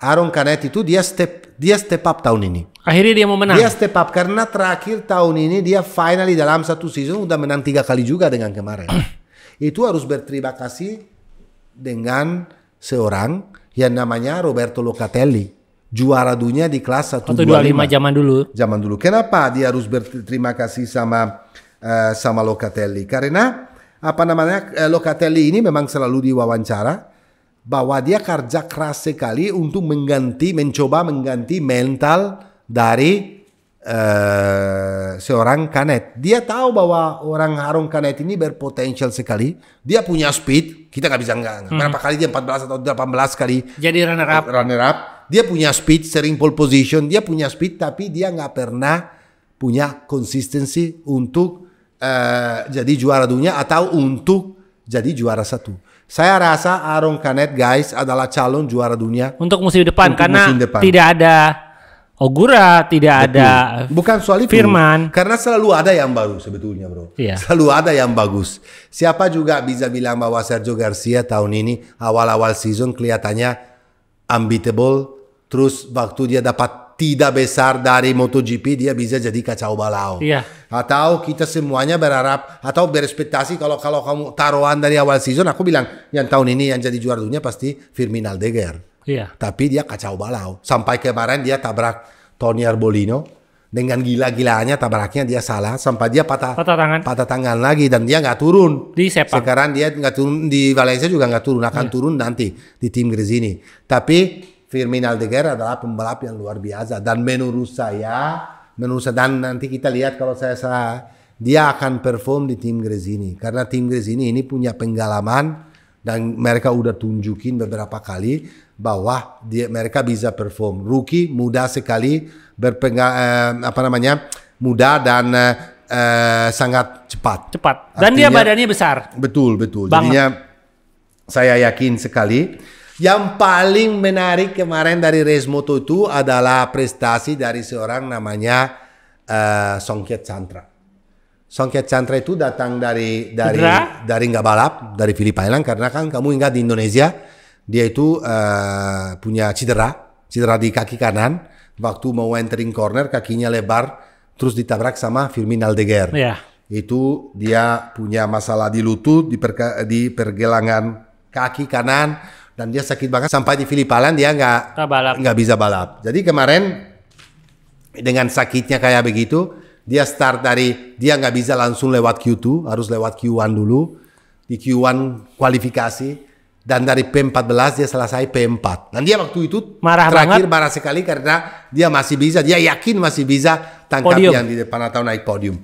Aaron Canet itu dia step up tahun ini. Akhirnya dia mau menang. Dia step up karena terakhir tahun ini dia finally dalam satu season udah menang 3 kali juga dengan kemarin. Itu harus berterima kasih dengan seorang yang namanya Roberto Locatelli. Juara dunia di kelas 125 zaman dulu. Kenapa dia harus berterima kasih sama Locatelli? Karena Locatelli ini memang selalu diwawancara bahwa dia kerja keras sekali untuk mencoba mengganti mental dari seorang Canet. Dia tahu bahwa orang Aaron Canet ini berpotensial sekali. Dia punya speed. Kita nggak bisa berapa kali dia 14 atau 18 kali jadi runner up. Dia punya speed, sering pole position. Dia punya speed, tapi dia nggak pernah punya konsistensi untuk jadi juara dunia atau untuk jadi juara satu. Saya rasa Aaron Canet, guys, adalah calon juara dunia untuk musim depan karena tidak ada Ogura, tidak ada bukan soal itu. Firman. Karena selalu ada yang baru sebetulnya, bro. Iya. Selalu ada yang bagus. Siapa juga bisa bilang bahwa Sergio Garcia tahun ini awal-awal season kelihatannya unbeatable. Terus waktu dia dapat tidak besar dari MotoGP, dia bisa jadi kacau balau. Iya. Atau kita semuanya berharap atau berespektasi kalau kamu taruhan dari awal season, aku bilang yang tahun ini yang jadi juara dunia pasti Firmin Aldeguer. Iya. Tapi dia kacau balau. Sampai kemarin dia tabrak Tony Arbolino dengan gila-gilaannya, tabraknya dia salah sampai dia patah tangan lagi dan dia nggak turun. Di Sepang. Sekarang dia nggak turun di Valencia juga nggak turun, akan turun nanti di tim Gresini. Tapi Firmin Aldeguer adalah pembalap yang luar biasa dan menurut saya dan nanti kita lihat kalau saya salah, dia akan perform di tim Gresini karena tim Gresini ini punya pengalaman dan mereka udah tunjukin beberapa kali bahwa mereka bisa perform. Rookie muda sekali, muda dan sangat cepat. Dan dia badannya besar. Betul. Jadinya saya yakin sekali. Yang paling menarik kemarin dari race moto itu adalah prestasi dari seorang namanya Songket Chantra. Songket Chantra itu datang dari nggak balap dari Filipina karena kan kamu ingat di Indonesia dia itu punya cedera di kaki kanan waktu mau entering corner kakinya lebar terus ditabrak sama Firmin Aldeguer. Yeah. Itu dia punya masalah di lutut di pergelangan kaki kanan. Dan dia sakit banget sampai di Filipina dia nggak bisa balap. Jadi kemarin dengan sakitnya kayak begitu, dia start dia nggak bisa langsung lewat Q2, harus lewat Q1 dulu. Di Q1 kualifikasi dan dari P14 dia selesai P4. Dan dia waktu itu marah sekali karena dia yakin masih bisa tangkap podium yang di depan atau naik podium.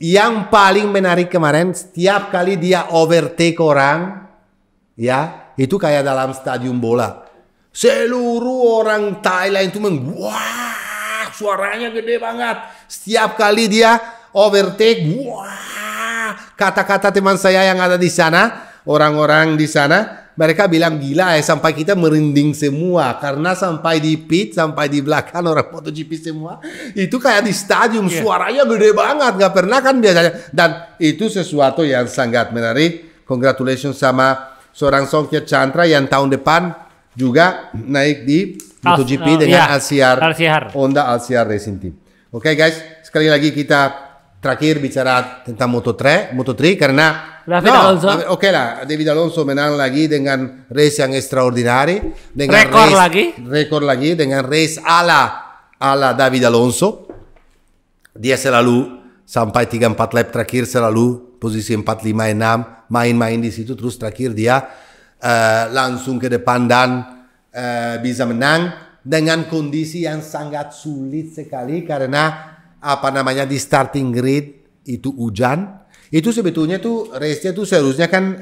Yang paling menarik kemarin setiap kali dia overtake orang, ya. Itu kayak dalam stadion bola. Seluruh orang Thailand itu wah, suaranya gede banget. Setiap kali dia overtake, wah. Kata-kata teman saya yang ada di sana, orang-orang di sana, mereka bilang gila sampai kita merinding semua. Karena sampai di pit, sampai di belakang orang MotoGP semua. Itu kayak di stadion, suaranya gede banget. Gak pernah kan biasanya. Dan itu sesuatu yang sangat menarik. Congratulations sama seorang Songket Chantra yang tahun depan juga naik di MotoGP dengan Alciar Honda Alciar Racing Team. Oke guys, sekali lagi kita terakhir bicara tentang Moto3 karena David Alonso menang lagi dengan race yang extraordinary, dengan rekor lagi dengan race ala David Alonso. Dia selalu sampai 3-4 lap terakhir selalu posisi 4, 5, 6 main-main di situ terus terakhir dia langsung ke depan dan bisa menang dengan kondisi yang sangat sulit sekali karena di starting grid itu hujan. Itu sebetulnya tuh race-nya tuh seharusnya kan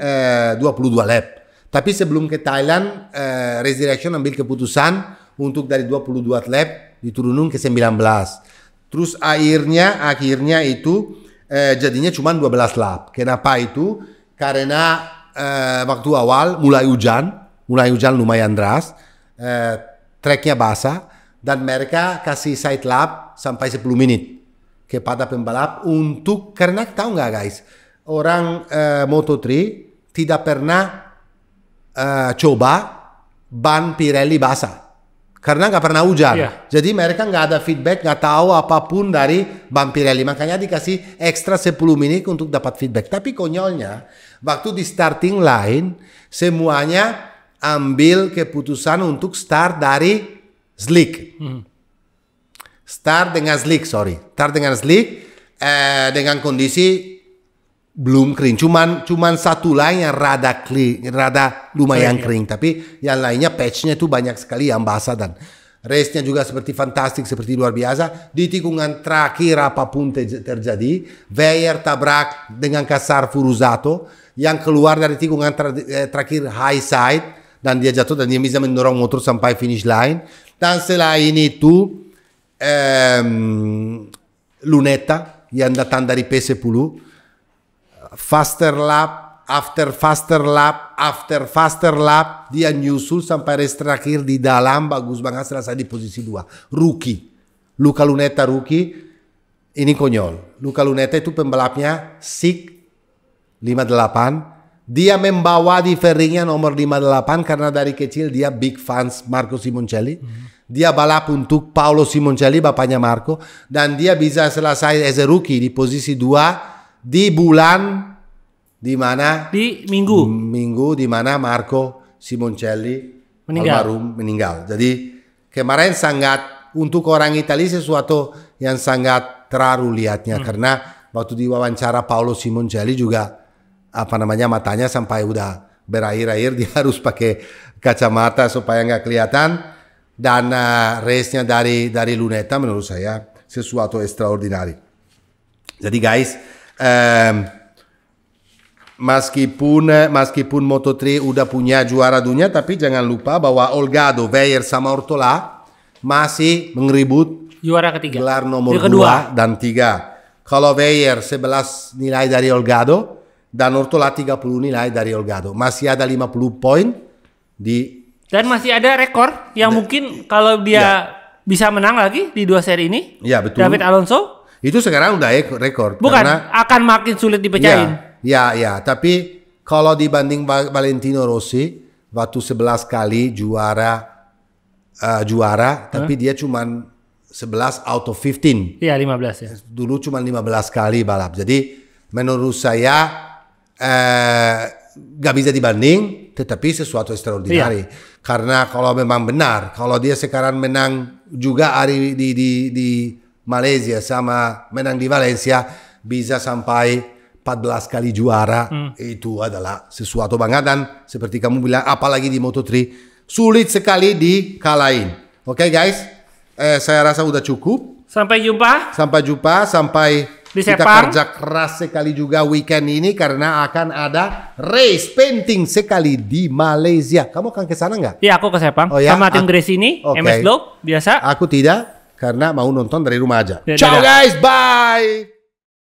22 lap. Tapi sebelum ke Thailand, Race Direction ambil keputusan untuk dari 22 lap diturunkan ke 19. Terus akhirnya itu jadinya cuma 12 lap. Kenapa itu? Karena waktu awal mulai hujan lumayan deras, tracknya basah, dan mereka kasih side lap sampai 10 menit kepada pembalap untuk, karena tahu nggak guys, orang Moto3 tidak pernah coba ban Pirelli basah. Karena nggak pernah hujan, jadi mereka nggak ada feedback, nggak tahu apapun dari ban Pirelli. Makanya dikasih ekstra 10 menit untuk dapat feedback. Tapi konyolnya, waktu di starting line, semuanya ambil keputusan untuk start dari slick. Start dengan slick, dengan kondisi belum kering, cuman satu line yang rada lumayan kering, tapi yang lainnya patchnya itu banyak sekali yang basah, dan race-nya juga seperti fantastik, seperti luar biasa. Di tikungan terakhir apapun terjadi, Weyer tabrak dengan kasar Furuzato yang keluar dari tikungan terakhir high side, dan dia jatuh dan dia bisa mendorong motor sampai finish line. Dan selain itu Lunetta yang datang dari P10, faster lap after faster lap, dia nyusul sampai race terakhir di dalam, bagus banget, selesai di posisi 2. Luca Lunetta rookie, ini konyol. Luca Lunetta itu pembalapnya SIG 58, dia membawa di fairingnya nomor 58 karena dari kecil dia big fans Marco Simoncelli. Dia balap untuk Paolo Simoncelli, bapaknya Marco, dan dia bisa selesai as a rookie di posisi 2 di bulan di mana minggu di mana Marco Simoncelli meninggal. Jadi kemarin sangat, untuk orang Italia, sesuatu yang sangat terharu lihatnya, karena waktu diwawancara Paolo Simoncelli juga matanya sampai udah berair-air, dia harus pakai kacamata supaya nggak kelihatan. Dan race-nya dari Lunetta menurut saya sesuatu extraordinary. Jadi guys, meskipun Moto3 udah punya juara dunia, tapi jangan lupa bahwa Olgado, Weyer sama Ortola masih mengeribut juara ketiga, gelar nomor 2 dan 3. Kalau Weyer 11 nilai dari Olgado dan Ortola 30 nilai dari Olgado, masih ada 50 poin dan masih ada rekor yang mungkin kalau dia bisa menang lagi di 2 seri ini. Ya betul. David Alonso itu sekarang udah rekor. Bukan, akan makin sulit dipecahin. Ya. Tapi kalau dibanding Valentino Rossi, waktu 11 kali juara, tapi dia cuman 11 out of 15. Iya, 15 ya. Dulu cuma 15 kali balap. Jadi menurut saya gak bisa dibanding, tetapi sesuatu extraordinary. Karena kalau memang benar, kalau dia sekarang menang juga hari di Malaysia sama menang di Valencia, bisa sampai 14 kali juara. Itu adalah sesuatu banget, dan seperti kamu bilang, apalagi di Moto3 sulit sekali dikalahin. Oke guys, saya rasa udah cukup. Sampai jumpa di kita kerja keras sekali juga weekend ini, karena akan ada race penting sekali di Malaysia. Kamu akan ke sana nggak? Iya, aku ke Sepang. Sama tim Grace ini, MS Globe biasa. Aku tidak, karena mau nonton dari rumah aja. Ciao guys, bye.